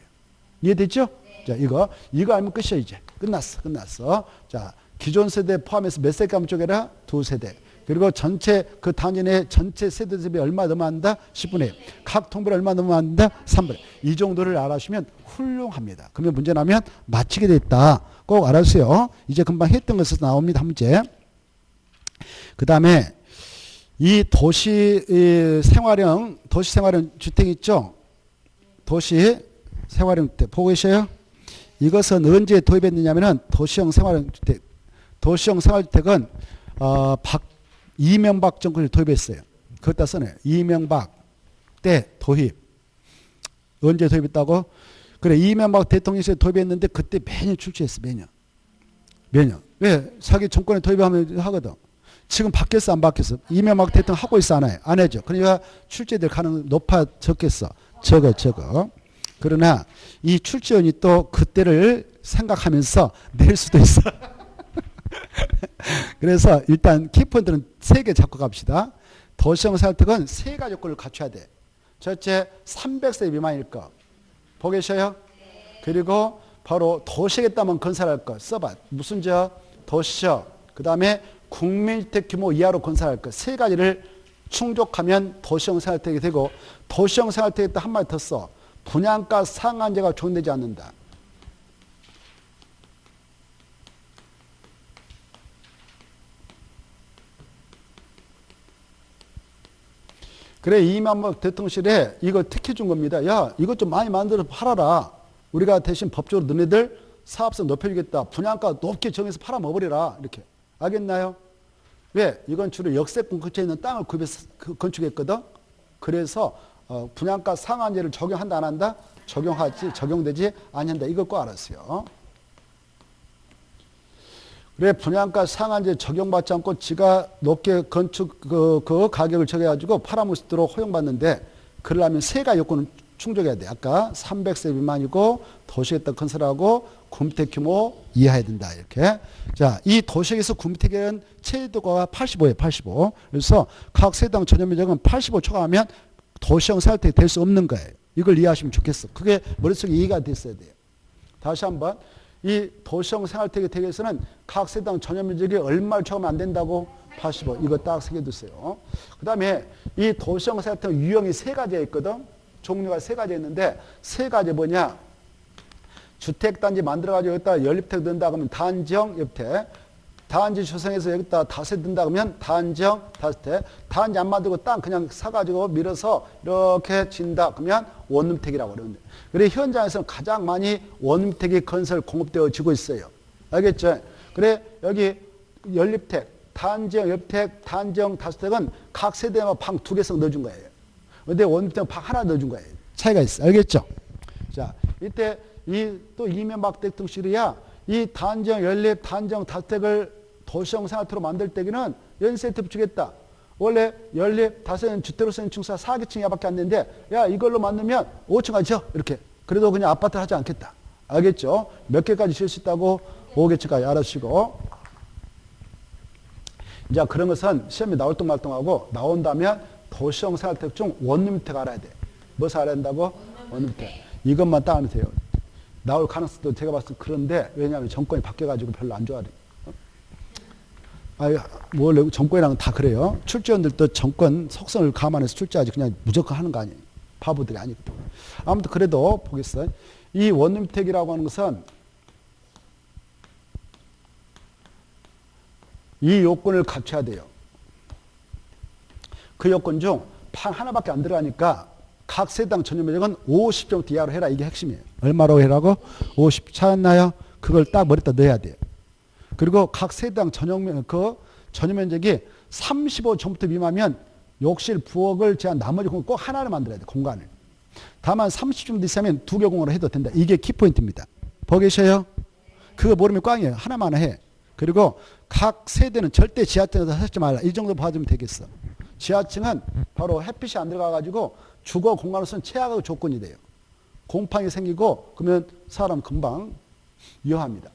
이해됐죠? 자, 이거 알면 끝이야 이제. 끝났어. 자, 기존 세대 포함해서 몇 세대 쪼개라? 2세대. 그리고 전체 그 단위 내 전체 세대 대비 얼마 넘어간다? 10분의 1. 각 통별 얼마 넘어간다? 3분의 1. 이 정도를 알아주시면 훌륭합니다. 그러면 문제 나면 맞히게 됐다. 꼭 알아주세요. 이제 금방 했던 것에서 나옵니다. 한 문제. 그 다음에 이 도시 생활형 주택 있죠? 도시 생활형 주택 보고 계셔요? 이것은 언제 도입했느냐면은 도시형 생활형 주택. 도시형 생활주택은 이명박 정권이 도입했어요. 그것다 써네. 이명박 때 도입. 언제 도입했다고? 그래, 이명박 대통령이 도입했는데 그때 매년 출제했어. 매년. 왜? 자기 정권에 도입하면 하거든. 지금 바뀌었어, 안 바뀌었어? 이명박 대통령 하고 있어, 안 해? 안 해죠. 그러니까 출제될 가능성이 높아졌겠어. 적어. 그러나 이 출제원이 또 그때를 생각하면서 낼 수도 있어. 그래서 일단 키포인트는 3개 잡고 갑시다. 도시형 생활주택은 3가지 요건을 갖춰야 돼. 첫째, 300세 미만일 거. 보고 계셔요? 그리고 바로 도시겠다면 건설할 거. 써봐. 무슨 도시죠. 그 다음에 국민주택 규모 이하로 건설할 거. 3가지를 충족하면 도시형 생활주택이 되고, 도시형 생활주택에 또 한 마디 더 써. 분양가 상한제가 적용되지 않는다. 그래, 이명박 대통령실에 이거 특혜 준 겁니다. 야, 이것 좀 많이 만들어서 팔아라. 우리가 대신 법적으로 너네들 사업성 높여주겠다. 분양가 높게 정해서 팔아 먹어버리라. 이렇게. 알겠나요? 왜? 이건 주로 역세권 근처에 있는 땅을 구입해서 건축했거든. 그래서 분양가 상한제를 적용한다 안 한다? 적용되지 않는다. 이걸 꼭 알았어요. 그래, 분양가 상한제 적용받지 않고 지가 높게 건축 그 가격을 정해가지고 팔아먹을 수 있도록 허용받는데, 그러려면 3가지 요건은 충족해야 돼. 아까 300세 미만이고 도시에다 건설하고 군주택 규모 이하해야 된다. 이렇게. 자, 이 도시에서 군주택은 최대도가 85예요. 85. 그래서 각 세대당 전용 면적은 85 초과하면 도시형 생활주택이 될 수 없는 거예요. 이걸 이해하시면 좋겠어. 그게 머릿속에 이해가 됐어야 돼요. 다시 한번. 이 도시형 생활주택에 대해서는 각 세대당 전용 면적이 얼마를 초과하면 안 된다고? 85. 이거 딱 새겨두세요. 그 다음에 이 도시형 생활주택 유형이 3가지가 있거든. 종류가 3가지 있는데, 3가지 뭐냐? 주택단지 만들어가지고 여기다 연립택 넣는다 그러면 단지형 옆택. 단지 조성해서 여기다 다세 든다 그러면 단지형 다세택. 단지 안 만들고 땅 그냥 사가지고 밀어서 이렇게 진다 그러면 원룸택이라고 그러는데. 그래, 현장에서는 가장 많이 원룸택이 건설 공급되어지고 있어요. 알겠죠? 그래, 여기 연립택, 단지형 옆택, 단지형 다세택은 각 세대마다 방 2개씩 넣어준 거예요. 근데 원룸택은 방 하나 넣어준 거예요. 차이가 있어. 알겠죠? 자, 이때 또 이명박 대통령실이야 이 단지형 연립, 단지형 다세택을 도시형 생활주택으로 만들 때에는 인센티브 주겠다. 원래 연립 다세는 주택으로 쓰는 층수가 4개층 이하밖에 안 되는데, 야, 이걸로 만들면 5층까지 져. 이렇게. 그래도 그냥 아파트를 하지 않겠다. 알겠죠? 몇 개까지 지을 수 있다고? 5개층까지 알아주시고. 이제 그런 것은 시험에 나올 동 말동하고, 나온다면 도시형 생활주택 중 원룸주택 알아야 돼. 무엇을 알아야 된다고? 원룸주택. 이것만 딱 하면 돼요. 나올 가능성도 제가 봤을 때 그런데, 왜냐하면 정권이 바뀌어가지고 별로 안 좋아해. 뭘 정권이랑 다 그래요. 출제원들도 정권 속성을 감안해서 출제하지 그냥 무조건 하는 거 아니에요. 바보들이 아니거든. 아무튼 그래도 보겠어요. 이 원룸주택이라고 하는 것은 이 요건을 갖춰야 돼요. 그 요건 중 방 하나밖에 안 들어가니까 각 세대당 전용 면적은 50제곱미터 이하로 해라. 이게 핵심이에요. 얼마라고 해라고? 50 찾았나요? 그걸 딱 머리에다 넣어야 돼요. 그리고 각 세대당 전용 면적이 35제곱미터 미만이면 욕실, 부엌을 제한 나머지 공간 꼭 하나를 만들어야 돼, 공간을. 다만 30제곱미터 이상이면 2개 공간으로 해도 된다. 이게 키포인트입니다. 보고 계셔요? 그거 모르면 꽝이에요. 하나만 해. 그리고 각 세대는 절대 지하층에서 하지 말라. 이 정도 봐주면 되겠어. 지하층은 바로 햇빛이 안 들어가가지고 주거 공간으로서는 최악의 조건이 돼요. 곰팡이 생기고 그러면 사람 금방 위험합니다.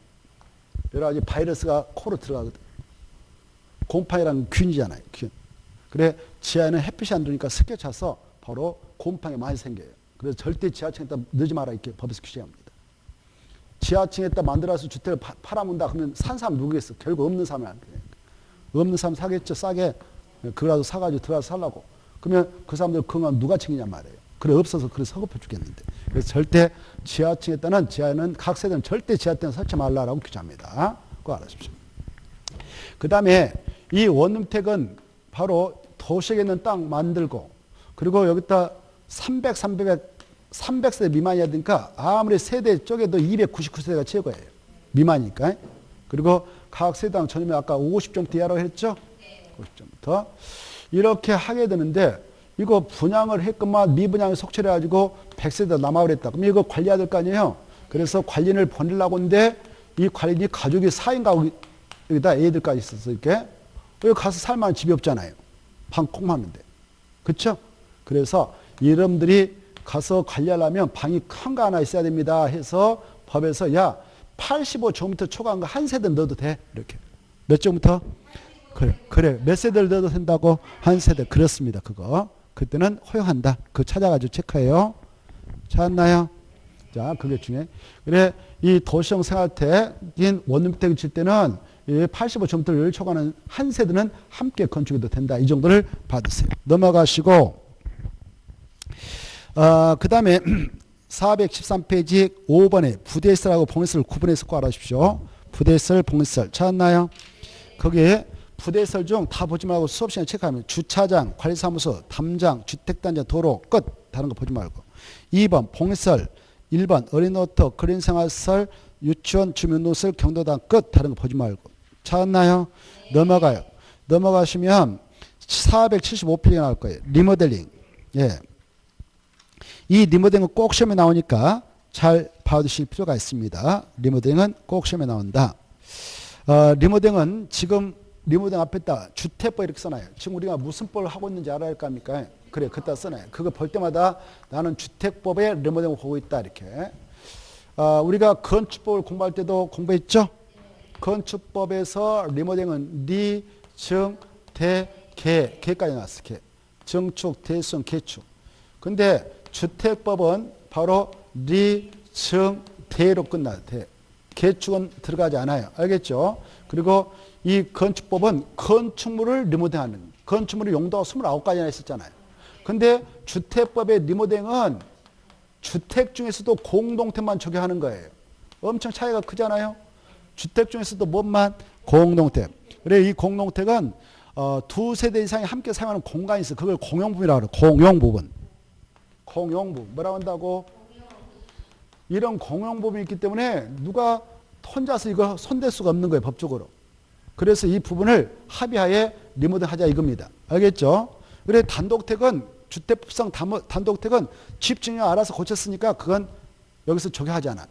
여러 가지 바이러스가 코로 들어가거든. 곰팡이란 균이잖아요. 균. 그래 지하에는 햇빛이 안 들어오니까 습게 차서 바로 곰팡이 많이 생겨요. 그래서 절대 지하층에다 넣지 마라 이렇게 법에서 규정합니다. 지하층에다 만들어서 주택을 팔아문다 그러면 산 사람 누구겠어? 결국 없는 사람은 없는 사람 사겠죠. 싸게 그거라도 사가지고 들어가서 살라고. 그러면 그 사람들 건강 누가 챙기냔 말이에요. 그래 없어서 그래 서급해 죽겠는데. 그래서 절대 지하층에다는 지하에는 각 세대는 절대 지하층에 설치 말라라고 규정합니다. 그거 알아주십시오. 그 다음에 이 원룸택은 바로 도시에 있는 땅 만들고 그리고 여기다 300세대 미만이야 되니까 아무리 세대 쪽에도 299세대가 최고예요. 미만이니까. 그리고 각 세대당 전이면 아까 50제곱미터 이하라고 했죠? 50제곱미터. 이렇게 하게 되는데 이거 분양을 했건만 미분양을 속출해가지고 100세대 남아버렸다. 그럼 이거 관리해야 될 거 아니에요? 그래서 관리인을 보내려고 하는데 이 관리인이 가족이 4인 가족이다. 애들까지 있어서 이렇게. 여기 가서 살만한 집이 없잖아요. 방 콩만 하는데. 그쵸? 그래서 여러분들이 가서 관리하려면 방이 큰 거 하나 있어야 됩니다. 해서 법에서 야 85제곱미터 초과한 거 한 세대 넣어도 돼. 이렇게. 몇 제곱미터? 그래. 몇 세대를 넣어도 된다고? 한 세대. 그렇습니다. 그거. 그때는 허용한다. 그거 찾아가지고 체크해요. 찾았나요? 자, 그게 중요해. 그래, 이 도시형 생활택인 원룸택을 칠 때는 85제곱미터를 초과하는 한 세대는 함께 건축해도 된다. 이 정도를 받으세요. 넘어가시고, 그 다음에 413페이지 5번에 부대설하고 봉해설을 구분해서 꼭 알아주십시오. 부대설, 봉해설 찾았나요? 거기에 부대설 중 다 보지 말고 수업 시간에 체크하면 주차장, 관리사무소, 담장, 주택단지, 도로 끝. 다른 거 보지 말고. 2번 봉해설, 1번 어린이노트, 그린생활설, 유치원, 주민노설, 경로당 끝. 다른 거 보지 말고. 찾았나요? 넘어가요. 넘어가시면 475페이지가 나올 거예요. 리모델링. 예. 이 리모델링은 꼭 시험에 나오니까 잘 봐두실 필요가 있습니다. 리모델링은 꼭 시험에 나온다. 리모델링은 지금 리모델링 앞에다 주택법 이렇게 써놔요. 지금 우리가 무슨 법을 하고 있는지 알아야 할 거 아닙니까? 그래, 그따 써놔요. 그거 볼 때마다 나는 주택법에 리모델링을 보고 있다. 이렇게. 우리가 건축법을 공부할 때도 공부했죠? 건축법에서 리모델링은 리, 증, 대, 개, 개까지 나왔어. 개. 증축, 대수용, 개축. 근데 주택법은 바로 리, 증, 대로 끝나요. 대. 개축은 들어가지 않아요. 알겠죠? 그리고 이 건축법은 건축물을 리모델링하는, 건축물의 용도가 29가지나 있었잖아요. 근데 주택법의 리모델링은 주택 중에서도 공동택만 적용하는 거예요. 엄청 차이가 크잖아요. 주택 중에서도 뭐만? 공동택. 그래, 이 공동택은 두 세대 이상이 함께 사용하는 공간이 있어. 그걸 공용부분이라고 그래요. 공용부분. 공용부분. 뭐라고 한다고? 이런 공용부분이 있기 때문에 누가 혼자서 이거 손댈 수가 없는 거예요. 법적으로. 그래서 이 부분을 합의하에 리모델하자 이겁니다. 알겠죠? 그래, 단독택은 주택법상 단독택은 집주인이 알아서 고쳤으니까 그건 여기서 적용하지 않아.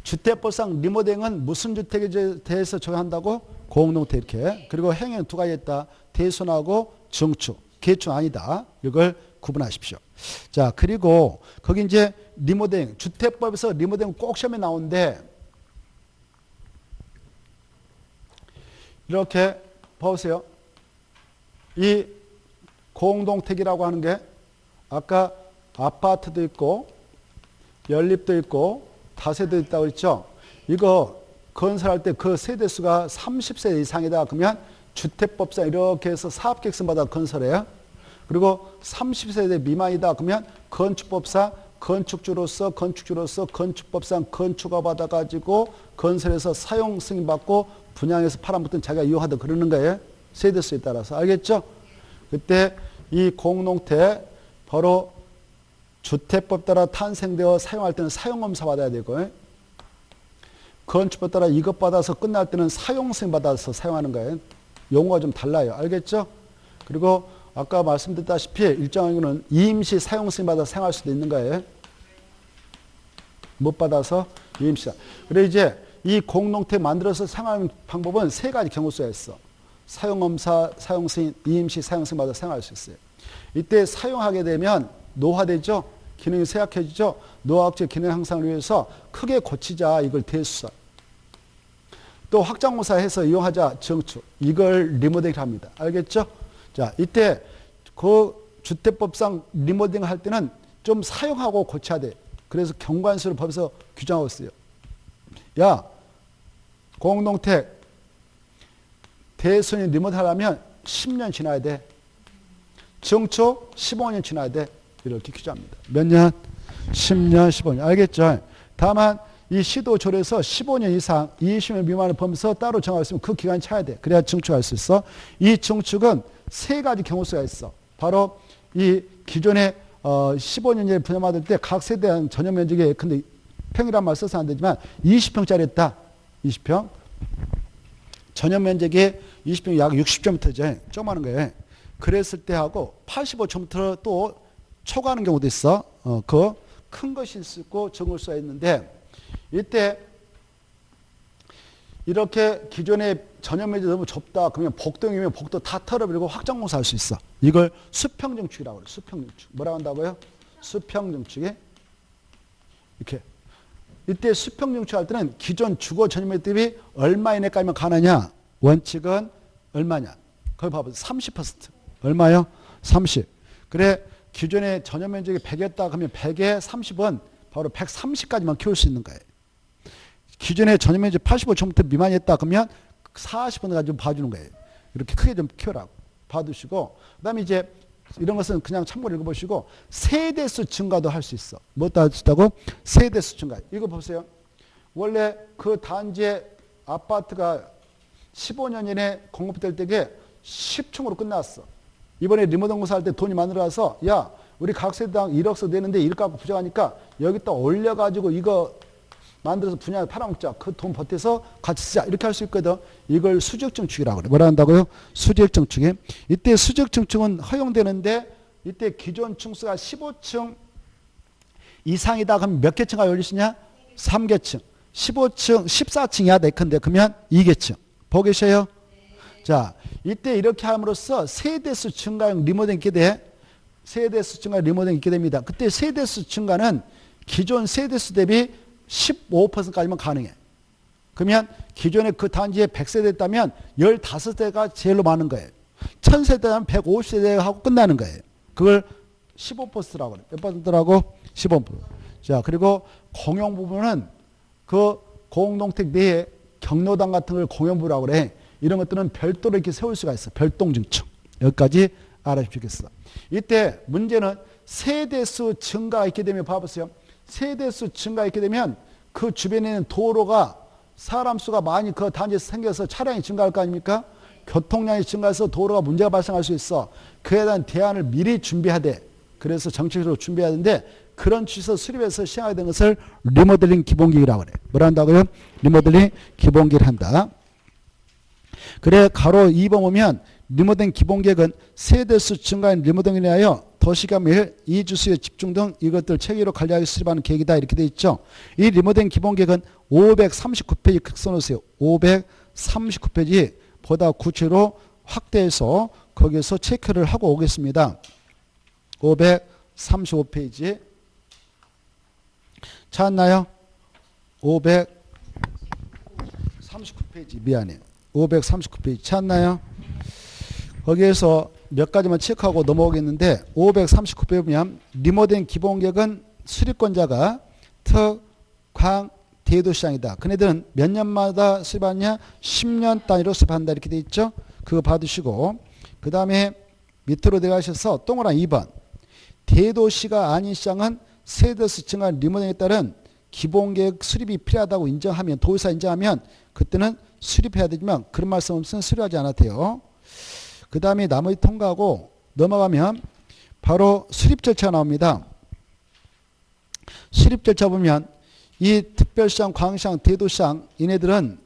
주택법상 리모델링은 무슨 주택에 대해서 적용한다고? 공동택 이렇게. 그리고 행위는 두 가지 있다. 대손하고 증축. 개축 아니다. 이걸 구분하십시오. 자, 그리고 거기 이제 리모델링, 주택법에서 리모델링 꼭 시험에 나오는데 이렇게 보세요. 이 공동택이라고 하는 게 아까 아파트도 있고 연립도 있고 다세도 있다고 했죠. 이거 건설할 때 그 세대수가 30세대 이상이다. 그러면 주택법상 이렇게 해서 사업계획서마다 건설해요. 그리고 30세대 미만이다. 그러면 건축법상 건축주로서 건축법상 건축허 받아가지고 건설해서 사용 승인받고 분양해서 팔아먹든 자기가 이용하다 그러는 거예요. 세대수에 따라서. 알겠죠? 그때 이 공동택 바로 주택법 따라 탄생되어 사용할 때는 사용검사 받아야 되고, 건축법 따라 이것 받아서 끝날 때는 사용승인 받아서 사용하는 거예요. 용어가 좀 달라요. 알겠죠? 그리고 아까 말씀드렸다시피 일정한 경우는 임시 사용승인 받아서 사용할 수도 있는 거예요. 못 받아서 임시. 그래 이제 이 공동태 만들어서 사용하는 방법은 세 가지 경우수가 있어. 사용검사, 사용승인, 임시 사용승인 받아서 사용할 수 있어요. 이때 사용하게 되면 노화되죠? 기능이 쇠약해지죠? 노화학적 기능 향상을 위해서 크게 고치자. 이걸 대수사. 또 확장공사해서 이용하자. 증축. 이걸 리모델링 합니다. 알겠죠? 자, 이때 그 주택법상 리모델링 할 때는 좀 사용하고 고쳐야 돼. 그래서 경관수를 법에서 규정하고 있어요. 야, 공동택 대수인 리모델링 하려면 10년 지나야 돼. 증축 15년 지나야 돼. 이렇게 규정합니다. 몇 년? 10년, 15년. 알겠죠? 다만 이 시도조례에서 15년 이상 20년 미만을 범위에서 따로 정하고 있으면 그 기간이 차야 돼. 그래야 증축할 수 있어. 이 증축은 세 가지 경우수가 있어. 바로 이 기존에 15년째 분양받을 때 각 세대한 전용 면적이 근데 평이란 말 써서 안 되지만 20평짜리 했다. 20평. 전용 면적이 20평 약 60제곱미터죠. 조그마한 거예요. 그랬을 때 하고 85제곱미터 또 초과하는 경우도 있어. 그 큰 것이 있고 적을 수가 있는데 이때 이렇게 기존의 전용 면적이 너무 좁다. 그러면 복도이면 복도 다 털어버리고 확장공사 할 수 있어. 이걸 수평증축이라고 그래요. 수평증축. 뭐라고 한다고요? 수평증축이. 이렇게. 이때 수평증축 할 때는 기존 주거 전용 면적 대비 얼마 이내까지만 가느냐. 원칙은 얼마냐. 거기 봐보세요. 30%. 얼마요? 30. 그래 기존의 전용 면적이 100이었다 그러면 100에 30은 바로 130까지만 키울 수 있는 거예요. 기존의 전용 면적 85제곱미터 미만이었다 그러면 40은 가지고 봐주는 거예요. 이렇게 크게 좀 키우라고 봐두시고 그다음에 이제 이런 것은 그냥 참고로 읽어보시고 세대수 증가도 할 수 있어. 뭐 할 수 있다고? 세대수 증가. 이거 보세요. 원래 그 단지의 아파트가 15년 이내 공급될 때에 10층으로 끝났어. 이번에 리모델링 공사할 때 돈이 많으라서 야 우리 각 세대당 1억서 되는데 1억 갖고 부족하니까 여기다 올려가지고 이거 만들어서 분양에 팔아먹자. 그 돈 버텨서 같이 쓰자. 이렇게 할 수 있거든. 이걸 수직증축이라고 그래. 뭐라 한다고요? 수직증축이. 이때 수직증축은 허용되는데 이때 기존 층수가 15층 이상이다 그러면 몇 개층가 열리시냐? 3개층. 15층, 14층이야. 내컨대 그러면 2개층. 보고 계셔요? 자, 이때 이렇게 함으로써 세대수 증가형 리모델링 있게 돼. 세대수 증가 리모델링 있게 됩니다. 그때 세대수 증가는 기존 세대수 대비 15%까지만 가능해. 그러면 기존에 그 단지에 100세대 있다면 15세대가 제일로 많은 거예요. 1000세대면 150세대 하고 끝나는 거예요. 그걸 15%라고 그래요. 몇 퍼센트라고? 15%. 자, 그리고 공용 부분은 그 공동택 내에 경로당 같은 걸 공용부라고 그래. 이런 것들은 별도로 이렇게 세울 수가 있어. 별동증축. 여기까지 알아주시겠어. 이때 문제는 세대수 증가가 있게 되면 봐보세요. 세대수 증가가 있게 되면 그 주변에 있는 도로가 사람 수가 많이 그 단지에서 생겨서 차량이 증가할 거 아닙니까? 교통량이 증가해서 도로가 문제가 발생할 수 있어. 그에 대한 대안을 미리 준비하되 그래서 정책적으로 준비해야 되는데 그런 취지에서 수립해서 시행하게 된 것을 리모델링 기본계획이라고 그래. 뭐라 한다고요? 리모델링 기본계획을 한다. 그래 가로 2번 보면 리모델링 기본계획은 세대수 증가인 리모델링에 하여 도시가 매일 이주수의 집중 등 이것들 체계로 관리하기 수립하는 계획이다. 이렇게 돼 있죠. 이 리모델링 기본계획은 539페이지 써놓으세요. 539페이지 보다 구체로 확대해서 거기에서 체크를 하고 오겠습니다. 535페이지 찾았나요? 539페이지 미안해요. 539페이지 찾았나요? 거기에서 몇 가지만 체크하고 넘어오겠는데 539페이지 보면 리모델링 기본계획은 수립권자가 특, 광, 대도시장이다. 그네들은 몇 년마다 수립하느냐? 10년 단위로 수립한다. 이렇게 돼 있죠. 그거 받으시고 그 다음에 밑으로 내려가셔서 동그란 2번 대도시가 아닌 시장은 세대수 증가 리모델링에 따른 기본계획 수립이 필요하다고 인정하면 도의사 인정하면 그때는 수립해야 되지만 그런 말씀 없으면 수립하지 않아도 돼요. 그 다음에 나머지 통과하고 넘어가면 바로 수립 절차가 나옵니다. 시립 절차 보면 이 특별시장, 광역시장, 대도시장 이네들은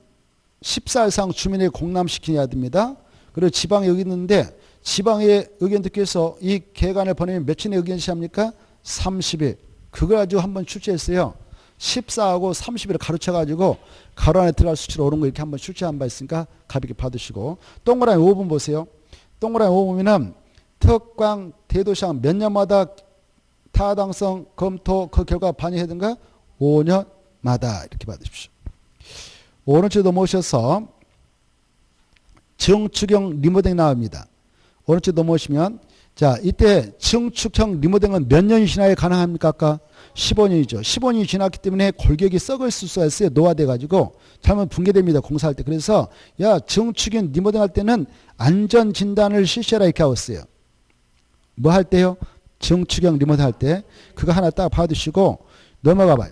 14 이상 주민에게 공람시켜야 됩니다. 그리고 지방에 여기 있는데 지방의 의견 듣기 위해서 이 개관을 보내면 며칠의 의견 시합니까? 30일. 그걸 가지고 한번 출제했어요. 14하고 30일을 가로쳐가지고 가로 안에 들어갈 수치로 옳은 거 이렇게 한번 출제한 바 있으니까 가볍게 받으시고. 동그라미 5번 보세요. 동그라미 5번이면 특광 대도시장 몇 년마다 타당성 검토 그 결과 반영해든가 5년마다 이렇게 받으십시오. 오른쪽 넘어오셔서 증축형 리모델링 나옵니다. 오른쪽 넘어오시면 자 이때 증축형 리모델링은 몇 년이 지나야 가능합니까? 아까 15년이죠. 15년이 지났기 때문에 골격이 썩을 수가 있어요. 노화돼 가지고 잘못 붕괴됩니다. 공사할 때. 그래서 야 증축형 리모델링 할 때는 안전진단을 실시하라 이렇게 하고 있어요. 뭐 할 때요? 증축형 리모델링 할 때 그거 하나 딱 봐두시고 넘어가 봐요.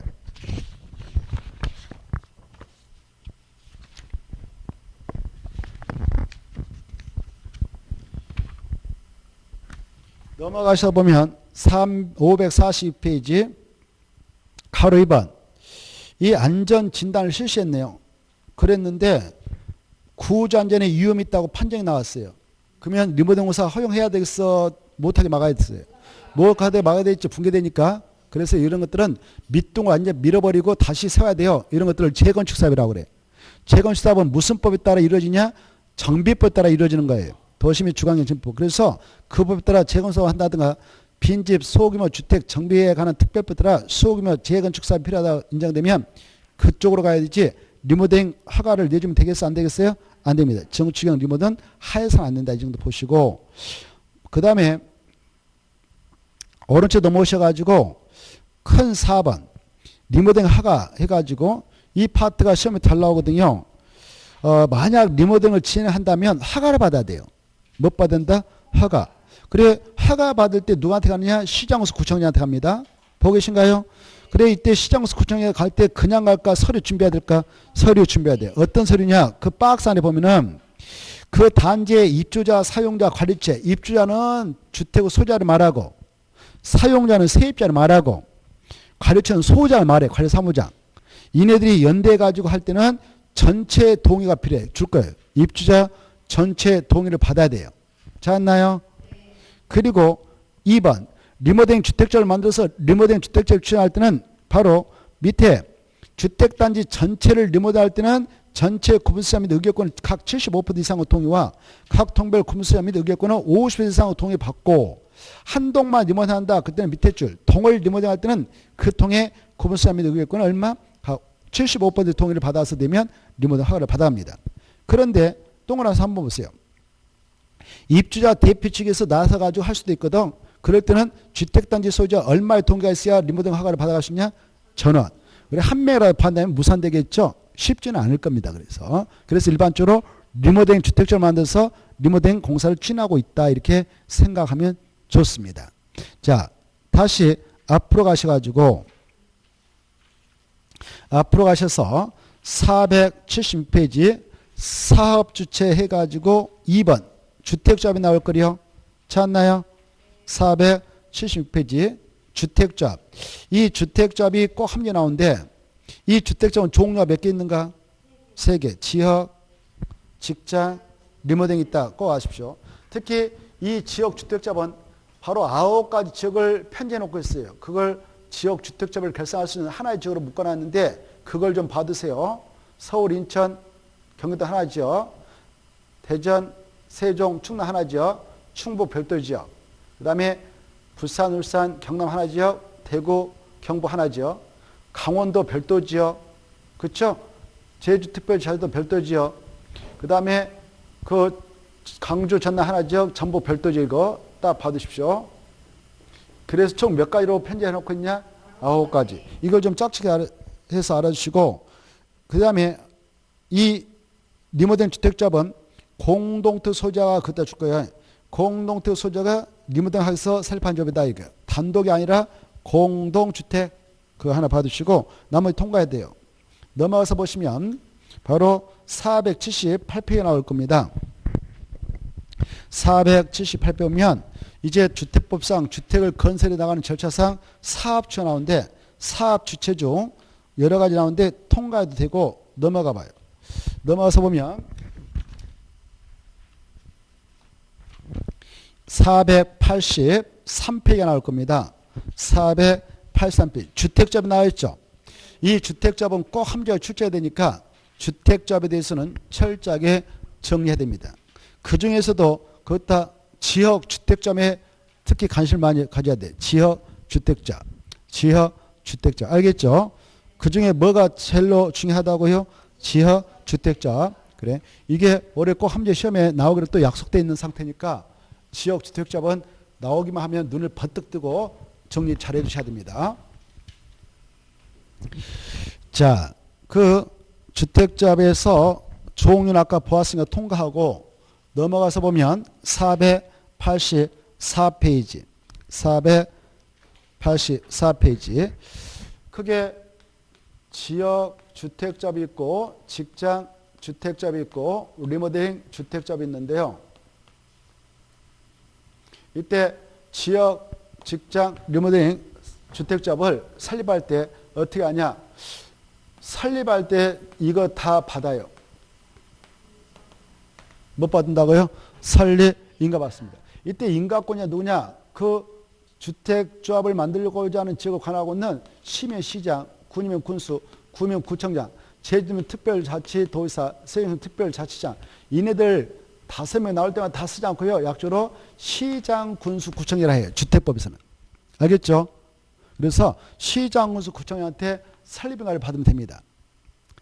넘어가셔 보면 542페이지 가로 2번 이 안전진단을 실시했네요. 그랬는데 구조안전에 위험이 있다고 판정이 나왔어요. 그러면 리모델링 공사 허용해야 되겠어? 못하게 막아야 됐어요. 못하게 막아야 되겠죠. 붕괴되니까. 그래서 이런 것들은 밑둥을 완전 밀어버리고 다시 세워야 돼요. 이런 것들을 재건축 사업이라고 그래. 재건축 사업은 무슨 법에 따라 이루어지냐? 정비법에 따라 이루어지는 거예요. 도시및 주관경정법. 그래서 그 법에 따라 재건축을 한다든가 빈집, 소규모 주택 정비에 관한 특별법에 따라 소규모 재건축 사업이 필요하다 인정되면 그쪽으로 가야 되지 리모델링 허가를 내주면 되겠어? 안 되겠어요? 안 됩니다. 증축형 리모델링은 하에서는 안 된다. 이 정도 보시고 그 다음에 오른쪽 넘어오셔가지고 큰 4번 리모델링 허가 해가지고 이 파트가 시험에 잘 나오거든요. 만약 리모델링을 진행한다면 허가를 받아야 돼요. 못 받는다? 허가. 그래 허가 받을 때 누구한테 가느냐? 시장수 구청장한테 갑니다. 보고 계신가요? 그래 이때 시장수 구청장에 갈 때 그냥 갈까? 서류 준비해야 될까? 서류 준비해야 돼요. 어떤 서류냐? 그 박스 안에 보면은 그 단지의 입주자, 사용자, 관리체. 입주자는 주택의 소유자를 말하고 사용자는 세입자를 말하고 관리처는 소유자를 말해. 관리사무장. 이네들이 연대해가지고 할 때는 전체 동의가 필요해. 줄 거예요. 입주자 전체 동의를 받아야 돼요. 잤나요? 그리고 2번 리모델링 주택자를 만들어서 리모델링 주택자를 추진할 때는 바로 밑에 주택단지 전체를 리모델할 때는 전체 구분수자 및 의결권은 각 75% 이상의 동의와 각 통별 구분수자 및 의결권은 50% 이상의 동의 받고 한 동만 리모델한다. 그때는 밑에 줄 동을 리모델할 때는 그 통의 구분수자 및 의결권은 얼마? 75% 동의를 받아서 되면 리모델 허가를 받아야 합니다. 그런데 동그라서 한번 보세요. 입주자 대표 측에서 나서 가지고 할 수도 있거든. 그럴 때는 주택단지 소유자 얼마의 동의가 있어야 리모델 허가를 받아갈 수 있냐? 전원. 그래 한 명이라도 받는다면 무산되겠죠? 쉽지는 않을 겁니다. 그래서 일반적으로 리모델링 주택지를 만들어서 리모델링 공사를 추진하고 있다 이렇게 생각하면 좋습니다. 자 다시 앞으로 가셔가지고 앞으로 가셔서 476페이지 사업주체 해가지고 2번 주택조합이 나올 거리요. 찾나요? 476페이지 주택조합. 이 주택조합이 꼭 한 개 나오는데 이 주택조합은 종류가 몇 개 있는가? 3개. 지역, 직장, 리모델링 있다. 꼭 아십시오. 특히 이 지역 주택조합은 바로 9가지 지역을 편제해 놓고 있어요. 그걸 지역 주택조합을 결성할 수 있는 하나의 지역으로 묶어놨는데 그걸 좀 받으세요. 서울, 인천, 경기도 하나 지역, 대전, 세종, 충남 하나 지역, 충북 별도 지역, 그 다음에 부산, 울산, 경남 하나 지역, 대구, 경북 하나 지역, 강원도 별도 지역, 그렇죠? 제주특별자치도 별도 지역, 그 다음에 그 강주, 전남 하나 지역, 전북 별도 지역 이거 딱 받으십시오. 그래서 총 몇 가지로 편제해 놓고 있냐? 9가지. 이걸 좀 짝짓게 해서 알아주시고 그 다음에 이 리모델링 주택조합은 공동택 소유자가 그때 줄 거예요. 공동택 소유자가 리모델링해서 설립한 조합이다. 이거 단독이 아니라 공동주택 그거 하나 받으시고 나머지 통과해야 돼요. 넘어가서 보시면 바로 478페이지가 나올 겁니다. 478페이지 보면 이제 주택법상 주택을 건설해 나가는 절차상 사업주가 나오는데 사업 주체 중 여러 가지 나오는데 통과해도 되고 넘어가 봐요. 넘어가서 보면 483페이지가 나올 겁니다. 483페이지. 주택조합이 나와 있죠. 이 주택조합은 꼭 함정을 출제해야 되니까 주택조합에 대해서는 철저하게 정리해야 됩니다. 그 중에서도 그렇다 지역 주택조합에 특히 관심을 많이 가져야 돼. 지역 주택자. 지역 주택자. 알겠죠? 그 중에 뭐가 제일로 중요하다고요? 지역 주택자. 그래. 이게 올해 꼭 함정 시험에 나오기로 또 약속되어 있는 상태니까 지역 주택자은 나오기만 하면 눈을 번뜩 뜨고 정리 잘 해주셔야 됩니다. 자, 그 주택조합에서 종류는 아까 보았으니까 통과하고 넘어가서 보면 484페이지. 484페이지. 크게 지역 주택조합이 있고 직장 주택조합이 있고 리모델링 주택조합이 있는데요. 이때 지역, 직장, 리모델링 주택조합을 설립할 때 어떻게 하냐? 설립할 때 이거 다 받아요. 못 받는다고요? 설립 인가 받습니다. 이때 인가권이 누구냐? 그 주택조합을 만들고자 하는 지역을 관하고 있는 시면 시장, 군이면 군수, 구면 구청장, 제주면 특별자치도지사, 세종시는 특별자치장. 이네들 5명 나올 때마다 다 쓰지 않고요. 약조로 시장, 군수, 구청이라 해요. 주택법에서는. 알겠죠? 그래서 시장, 군수, 구청장한테 설립인가를 받으면 됩니다.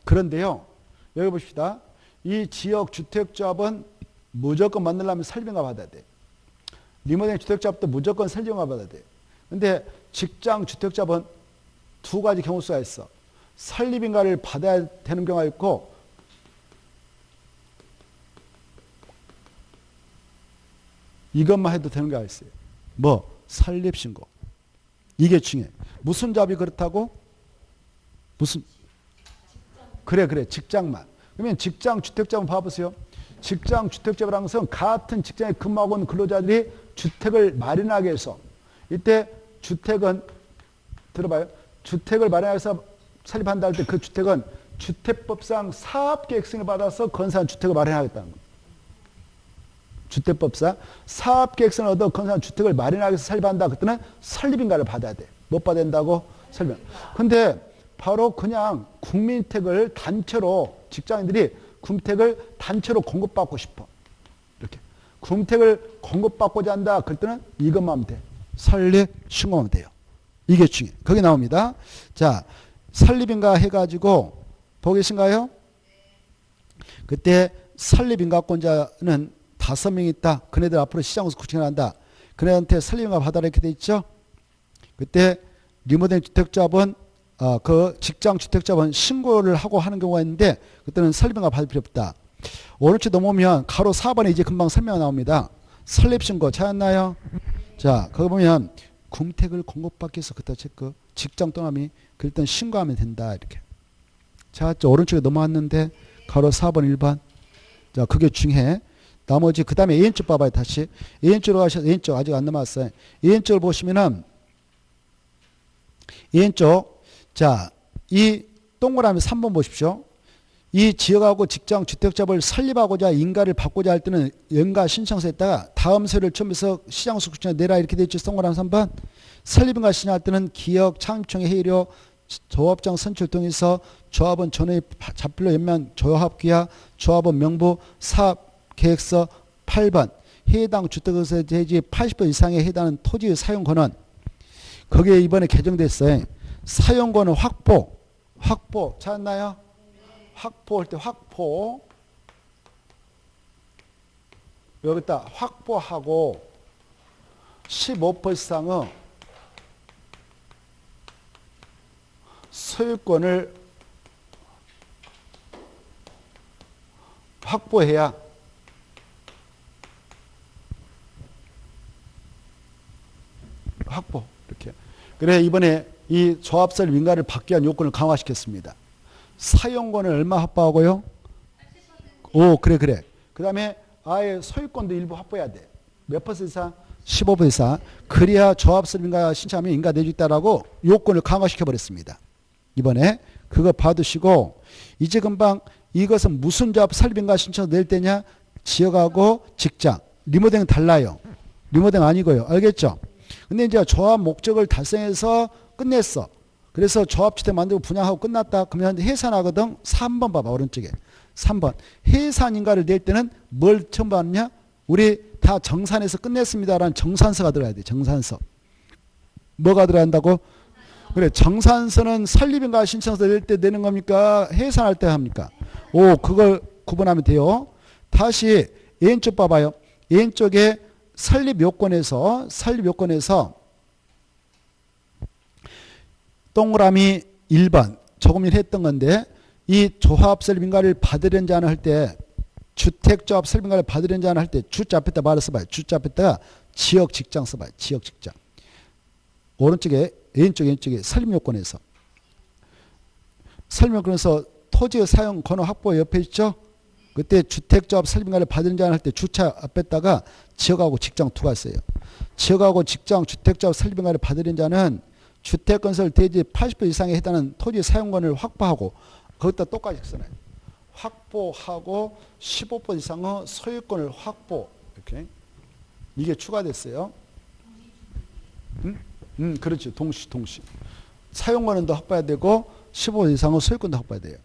그런데요. 여기 봅시다. 이 지역 주택조합은 무조건 만들려면 설립인가 받아야 돼. 리모델링 주택조합도 무조건 설립인가 받아야 돼. 근데 직장 주택조합은 두 가지 경우 수가 있어. 설립인가를 받아야 되는 경우가 있고 이것만 해도 되는 게 있어요. 뭐? 설립신고. 이게 중요해. 무슨 잡이 그렇다고? 무슨? 그래. 직장만. 그러면 직장 주택자만 봐보세요. 직장 주택자라는 것은 같은 직장에 근무하고 있는 근로자들이 주택을 마련하게 해서 이때 주택은 들어봐요. 주택을 마련해서 설립한다 할 때 그 주택은 주택법상 사업계획서를 받아서 건설한 주택을 마련하겠다는 거예요. 주택법상 사업계획서를 얻어 건설한 주택을 마련하기 위해서 설립한다. 그때는 설립인가를 받아야 돼. 못 받아야 된다고? 설립. 근데 바로 그냥 국민택을 단체로 직장인들이 국민택을 단체로 공급받고 싶어. 이렇게. 국민택을 공급받고자 한다. 그때는 이것만 하면 돼. 설립 신고하면 돼요. 이게 중요해. 거기 나옵니다. 자, 설립인가 해가지고 보겠신가요? 그때 설립인가권자는 5명 있다. 그네들 앞으로 시장에서 구청을 한다. 그네한테 설립인가 받아라 이렇게 돼 있죠. 그때 리모델링 주택자본 그 직장 주택자본 신고를 하고 하는 경우가 있는데 그때는 설립인가 받을 필요 없다. 오른쪽 넘어오면 가로 4번에 이제 금방 설명 나옵니다. 설립신고 찾았나요? 자, 거기 보면 국택을 공급받기 위해서 그때 체크 직장 떠남이 그랬더니 신고하면 된다 이렇게. 자, 오른쪽에 넘어왔는데 가로 4번 1번. 자, 그게 중요해. 나머지 그 다음에 A쪽 봐봐요. 다시 A쪽으로 가셔서 A쪽 아직 안 넘어왔어요. A쪽을 보시면은 A쪽 자, 이 동그라미 3번 보십시오. 이 지역하고 직장 주택자를 설립하고자 인가를 받고자 할 때는 연가 신청서에다가 다음 세를 첨부해서 시장수 구청에 내라 이렇게 되어 있죠. 동그라미 3번. 설립인가 신청할 때는 기업 창립청의 회의료 조합장 선출 통해서 조합원 전의 자필로 연면 조합기하 조합원 명부 사업 계획서 8번 해당 주택에서 대지 80% 이상에 해당하는 토지의 사용권은 거기에 이번에 개정됐어요. 사용권은 확보 찾았나요? 확보할 때 확보 여기다 확보하고 15% 이상의 소유권을 확보해야 확보 이렇게. 그래 이번에 이 조합설 민가를 받기 위한 요건을 강화시켰습니다. 사용권을 얼마 확보하고요? 오 그래. 그 다음에 아예 소유권도 일부 확보해야 돼. 몇 퍼센트 이상? 15분 이상. 그래야 조합설립인가 신청하면 인가 내주 있다라고 요건을 강화시켜 버렸습니다. 이번에 그거 받으시고 이제 금방 이것은 무슨 조합 설립인가 신청 낼 때냐? 지역하고 직장. 리모델링 달라요. 리모델링 아니고요. 알겠죠? 근데 이제 조합 목적을 달성해서 끝냈어. 그래서 조합주택 만들고 분양하고 끝났다. 그러면 해산하거든. 3번 봐봐. 오른쪽에. 3번. 해산인가를 낼 때는 뭘 첨부하느냐? 우리 다 정산해서 끝냈습니다라는 정산서가 들어가야 돼. 정산서. 뭐가 들어야 한다고? 그래. 정산서는 설립인가 신청서 낼 때 내는 겁니까? 해산할 때 합니까? 오, 그걸 구분하면 돼요. 다시 왼쪽 봐봐요. 왼쪽에 설립 요건에서 동그라미 1번 조금 전 했던 건데 이 조합 설립인가를 받으려는지 안 할 때 주택조합 설립인가를 받으려는지 안 할 때 주자 앞에다 말을 써봐요. 주자 앞에다가 지역 직장 써봐요. 지역 직장. 오른쪽에 왼쪽에 설립 요건에서 설립 요건에서 토지의 사용 권호 확보 옆에 있죠. 그때 주택조합 설립인가를 받으려는지 안 할 때 주차 앞에다가 지역하고 직장 두가 있어요. 지역하고 직장 주택조합 설립인가를 받으려는 자는 주택건설 대지 80% 이상에 해당하는 토지 사용권을 확보하고 거기다 똑같이 써놔요. 확보하고 15% 이상의 소유권을 확보. 이렇게 이게 추가됐어요. 그렇죠. 동시. 사용권도 확보해야 되고 15% 이상의 소유권도 확보해야 돼요.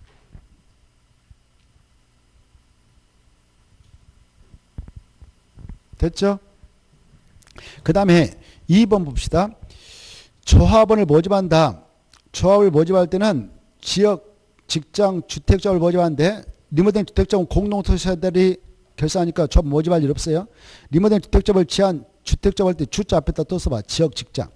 됐죠? 그 다음에 2번 봅시다. 조합원을 모집한다. 조합을 모집할 때는 지역, 직장, 주택조합을 모집하는데 리모델링 주택조합은 공동토지자들이 결성하니까 조합 모집할 일 없어요. 리모델링 주택조합을 지한 주택조합 할 때 주자 앞에다 또 써봐. 지역, 직장.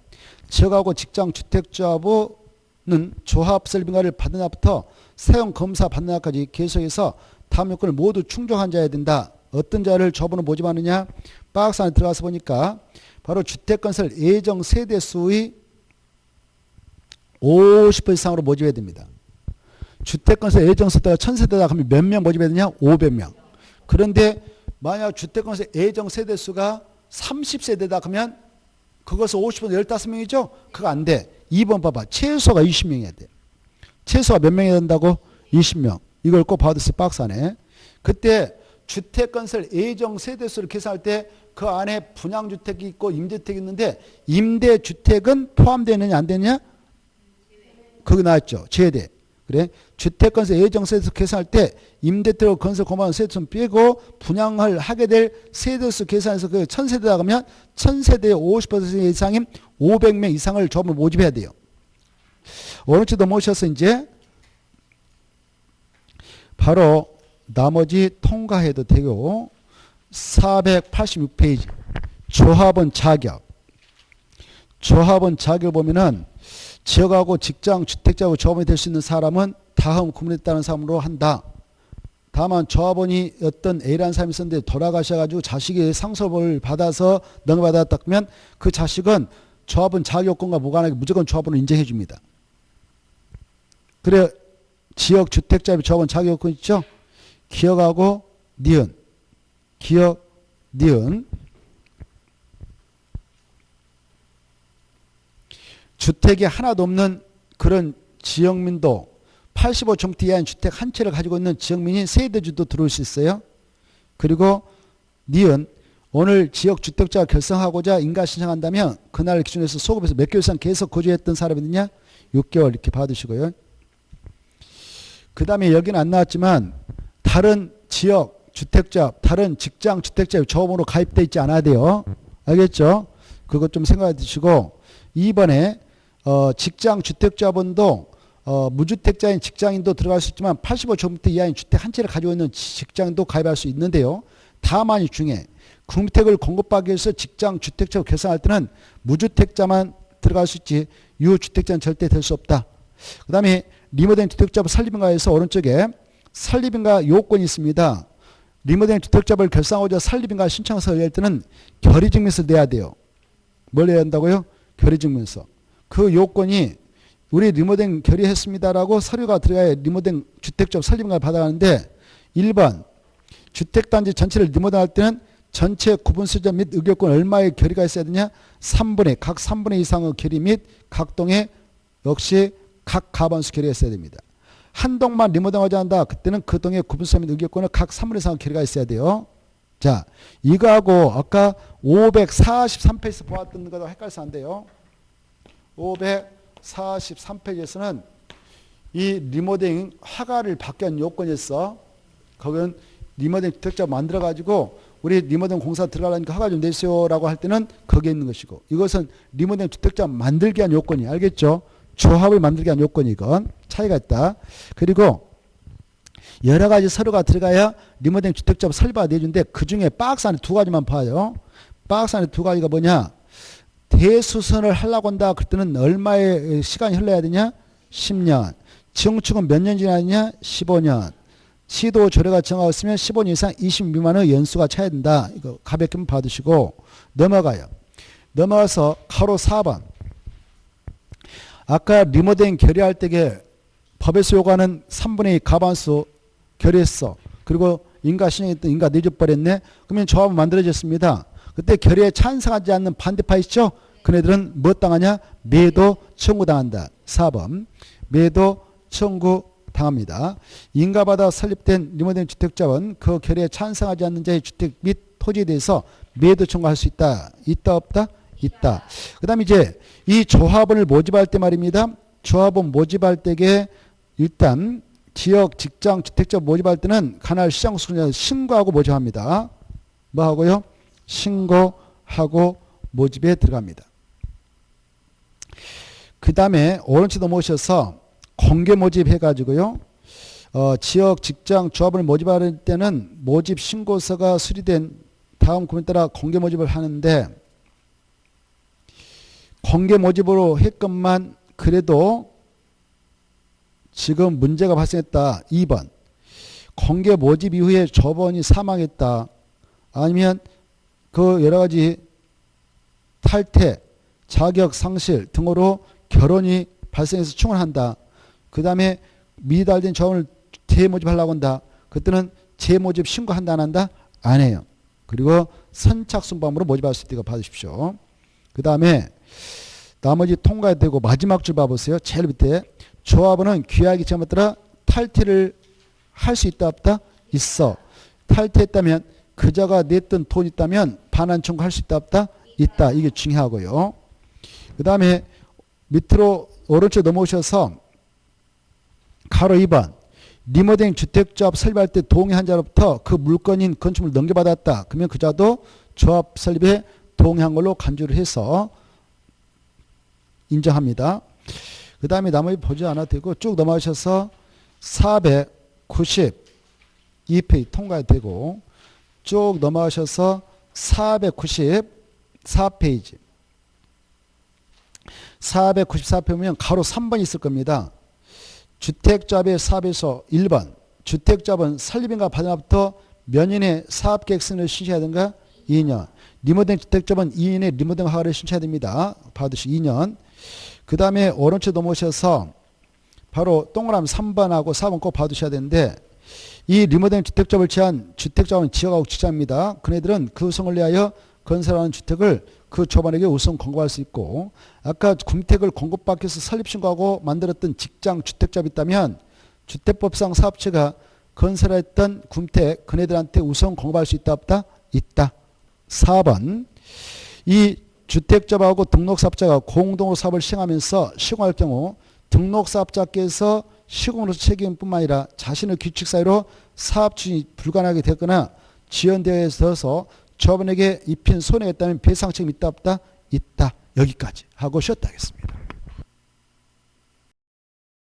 지역하고 직장, 주택조합은 조합 설립인가를 받는 날부터 사용검사 받는 날까지 계속해서 다음 요건을 모두 충족한 자여야 된다. 어떤 자를 조합원으로 모집하느냐? 박스 안에 들어가서 보니까 바로 주택건설 예정 세대수의 50% 이상으로 모집해야 됩니다. 주택건설 예정 세대가 1000세대다 하면 몇 명 모집해야 되냐? 500명. 그런데 만약 주택건설 예정 세대수가 30세대다 그러면 그것을 50% 15명이죠? 그거 안 돼. 2번 봐봐. 최소가 20명이어야 돼. 최소가 몇 명이 된다고? 20명. 이걸 꼭 받으세요. 박스 안에. 그때 주택건설 예정 세대수를 계산할 때 그 안에 분양주택이 있고 임대주택이 있는데 임대주택은 포함되느냐 안 되느냐? 그거 나왔죠. 제외돼. 그래. 주택건설 예정 세대수 계산할 때 임대주택 건설 공부하는 세대수는 빼고 분양을 하게 될 세대수 계산해서 그 1000세대다 그러면 1000세대의 50% 이상인 500명 이상을 조합을 모집해야 돼요. 오른쪽 넘어오셔서 이제 바로 나머지 통과해도 되고 486페이지 조합원 자격. 조합원 자격을 보면은 지역하고 직장, 주택자하고 조합원이 될 수 있는 사람은 다음 구문에 따른 사람으로 한다. 다만 조합원이 어떤 A라는 사람이 있었는데 돌아가셔가지고 자식이 상속을 받아서 넘겨받았다 그러면 그 자식은 조합원 자격요건과 무관하게 무조건 조합원을 인정해 줍니다. 그래 지역, 주택자, 조합원 자격요건 있죠? 기억하고 니은. 기억, 니은. 주택이 하나도 없는 그런 지역민도 85제곱미터 이하인 주택 한 채를 가지고 있는 지역민이 세대주도 들어올 수 있어요. 그리고 니은 오늘 지역주택자가 결성하고자 인가 신청한다면 그날 기준에서 소급해서 몇 개월 이상 계속 거주했던 사람이냐? 6개월 이렇게 받으시고요. 그 다음에 여기는 안 나왔지만 다른 지역 주택자, 다른 직장 주택자 조합으로 가입되어 있지 않아야 돼요. 알겠죠? 그것 좀 생각해 두시고 2번에 직장 주택자분도 무주택자인 직장인도 들어갈 수 있지만 85제곱미터 이하인 주택 한 채를 가지고 있는 직장인도 가입할 수 있는데요. 다만 이 중에 국민주택을 공급하기 위해서 직장 주택자로 개설할 때는 무주택자만 들어갈 수 있지 유주택자는 절대 될 수 없다. 그 다음에 리모델링 주택자부 설립인가에서 오른쪽에 설립인가 요건이 있습니다. 리모델링 주택자부를 결성하고자 설립인가 신청서 낼 때는 결의증명서 내야 돼요. 뭘 내야 한다고요? 결의증명서. 그 요건이 우리 리모델링 결의했습니다라고 서류가 들어가야 리모델링 주택자부 설립인가를 받아가는데 1번 주택단지 전체를 리모델링할 때는 전체 구분수자 및 의결권 얼마의 결의가 있어야 되냐? 각 3분의 이상의 결의 및 각 동에 역시 각 가반수 결의가 있어야 됩니다. 한 동만 리모델링하자 한다. 그때는 그 동의 구분수자 및 의결권을 각 3분의 이상의 결의가 있어야 돼요. 자, 이거하고 아까 543페이지 보았던 거랑 헷갈려서 안 돼요. 543페이지에서는 이 리모델링 허가를 받기 위한 요건이 있어. 거기는 리모델링 주택자 만들어가지고 우리 리모델링 공사 들어가려니까 허가 좀 내세요라고 할 때는 거기에 있는 것이고, 이것은 리모델링 주택자 만들기 위한 요건이, 알겠죠? 조합을 만들기 위한 요건이 이건 차이가 있다. 그리고 여러 가지 서류가 들어가야 리모델링 주택자 설비가 내준데 그 중에 박스 안에 두 가지만 봐요. 박스 안에 두 가지가 뭐냐? 대수선을 하려고 한다. 그때는 얼마의 시간이 흘러야 되냐? 10년. 증축은 몇 년 지나느냐? 15년. 시도 조례가 정하고 있으면 15년 이상 20 미만의 연수가 차야 된다. 이거 가볍게 받으시고 넘어가요. 넘어가서 가로 4번. 아까 리모델링 결의할 때에 법에서 요구하는 3분의 2 가반수 결의했어. 그리고 인가 신청했던 인가 내줘버렸네. 그러면 조합은 만들어졌습니다. 그때 결의에 찬성하지 않는 반대파 있죠? 그네들은 뭐 당하냐? 매도 청구당한다. 4번. 매도 청구 당합니다. 인가받아 설립된 리모델링 주택자원 그 결의에 찬성하지 않는 자의 주택 및 토지에 대해서 매도 청구할 수 있다. 있다 없다? 있다. 그 다음에 이제 이 조합원을 모집할 때 말입니다. 조합원 모집할 때에 일단 지역 직장 주택자 모집할 때는 관할 시장소득세 신고하고 모집합니다. 뭐 하고요? 신고하고 모집에 들어갑니다. 그 다음에 오른쪽 넘어오셔서 공개 모집 해가지고요. 지역 직장 조합을 모집할 때는 모집 신고서가 수리된 다음 구문에 따라 공개 모집을 하는데, 공개 모집으로 했건만 그래도 지금 문제가 발생했다. 2번. 공개 모집 이후에 조합원이 사망했다. 아니면 그 여러 가지 탈퇴, 자격 상실 등으로 결혼이 발생해서 충원한다. 그 다음에 미달된 조합원을 재모집하려고 한다. 그때는 재모집 신고한다 안 한다? 안 해요. 그리고 선착순법으로 모집할 수 있다고 봐주십시오. 그 다음에 나머지 통과되고 마지막 줄 봐보세요. 제일 밑에 조합원은 귀하기 전에 따라 탈퇴를 할 수 있다 없다? 있어. 탈퇴했다면 그자가 냈던 돈 있다면 반환 청구할 수 있다 없다? 있다. 이게 중요하고요. 그 다음에 밑으로 오른쪽 넘어오셔서 가로 2번. 리모델링 주택조합 설립할 때 동의한 자로부터 그 물건인 건축물을 넘겨받았다. 그러면 그자도 조합 설립에 동의한 걸로 간주를 해서 인정합니다. 그 다음에 나머지 보지 않아도 되고 쭉 넘어가셔서 492페이지 통과되고 쭉 넘어가셔서 494페이지 494페이지 보면 가로 3번 있을 겁니다. 주택조합의 사업에서 1번 주택조합은 설립인가 받아부터 몇 년에 사업계획 승인을 신청해야 되는가? 2년. 리모델링 주택조합은 2년에 리모델링 허가를 신청해야 됩니다. 받으시 2년. 그 다음에 오른쪽 넘어오셔서 바로 동그라미 3번하고 4번 꼭 받으셔야 되는데, 이 리모델링 주택조합을 취한 주택조합은 지역하고 직장입니다. 그네들은 그 우선을 위하여 건설하는 주택을 그 조합원에게 우선 공급할 수 있고, 아까 금택을 공급받기 위해서 설립신고하고 만들었던 직장 주택조합이 있다면 주택법상 사업체가 건설했던 금택 그네들한테 우선 공급할 수 있다 없다? 있다. 4번. 이 주택조합하고 등록사업자가 공동으로 사업을 시행하면서 시공할 경우 등록사업자께서 시공으로서 책임뿐만 아니라 자신의 규칙 사유로 사업 추진이 불가능하게 됐거나 지연되어 있어서 조합원에게 입힌 손해가 있다면 배상 책임이 있다 없다? 있다. 여기까지 하고 쉬었다 하겠습니다.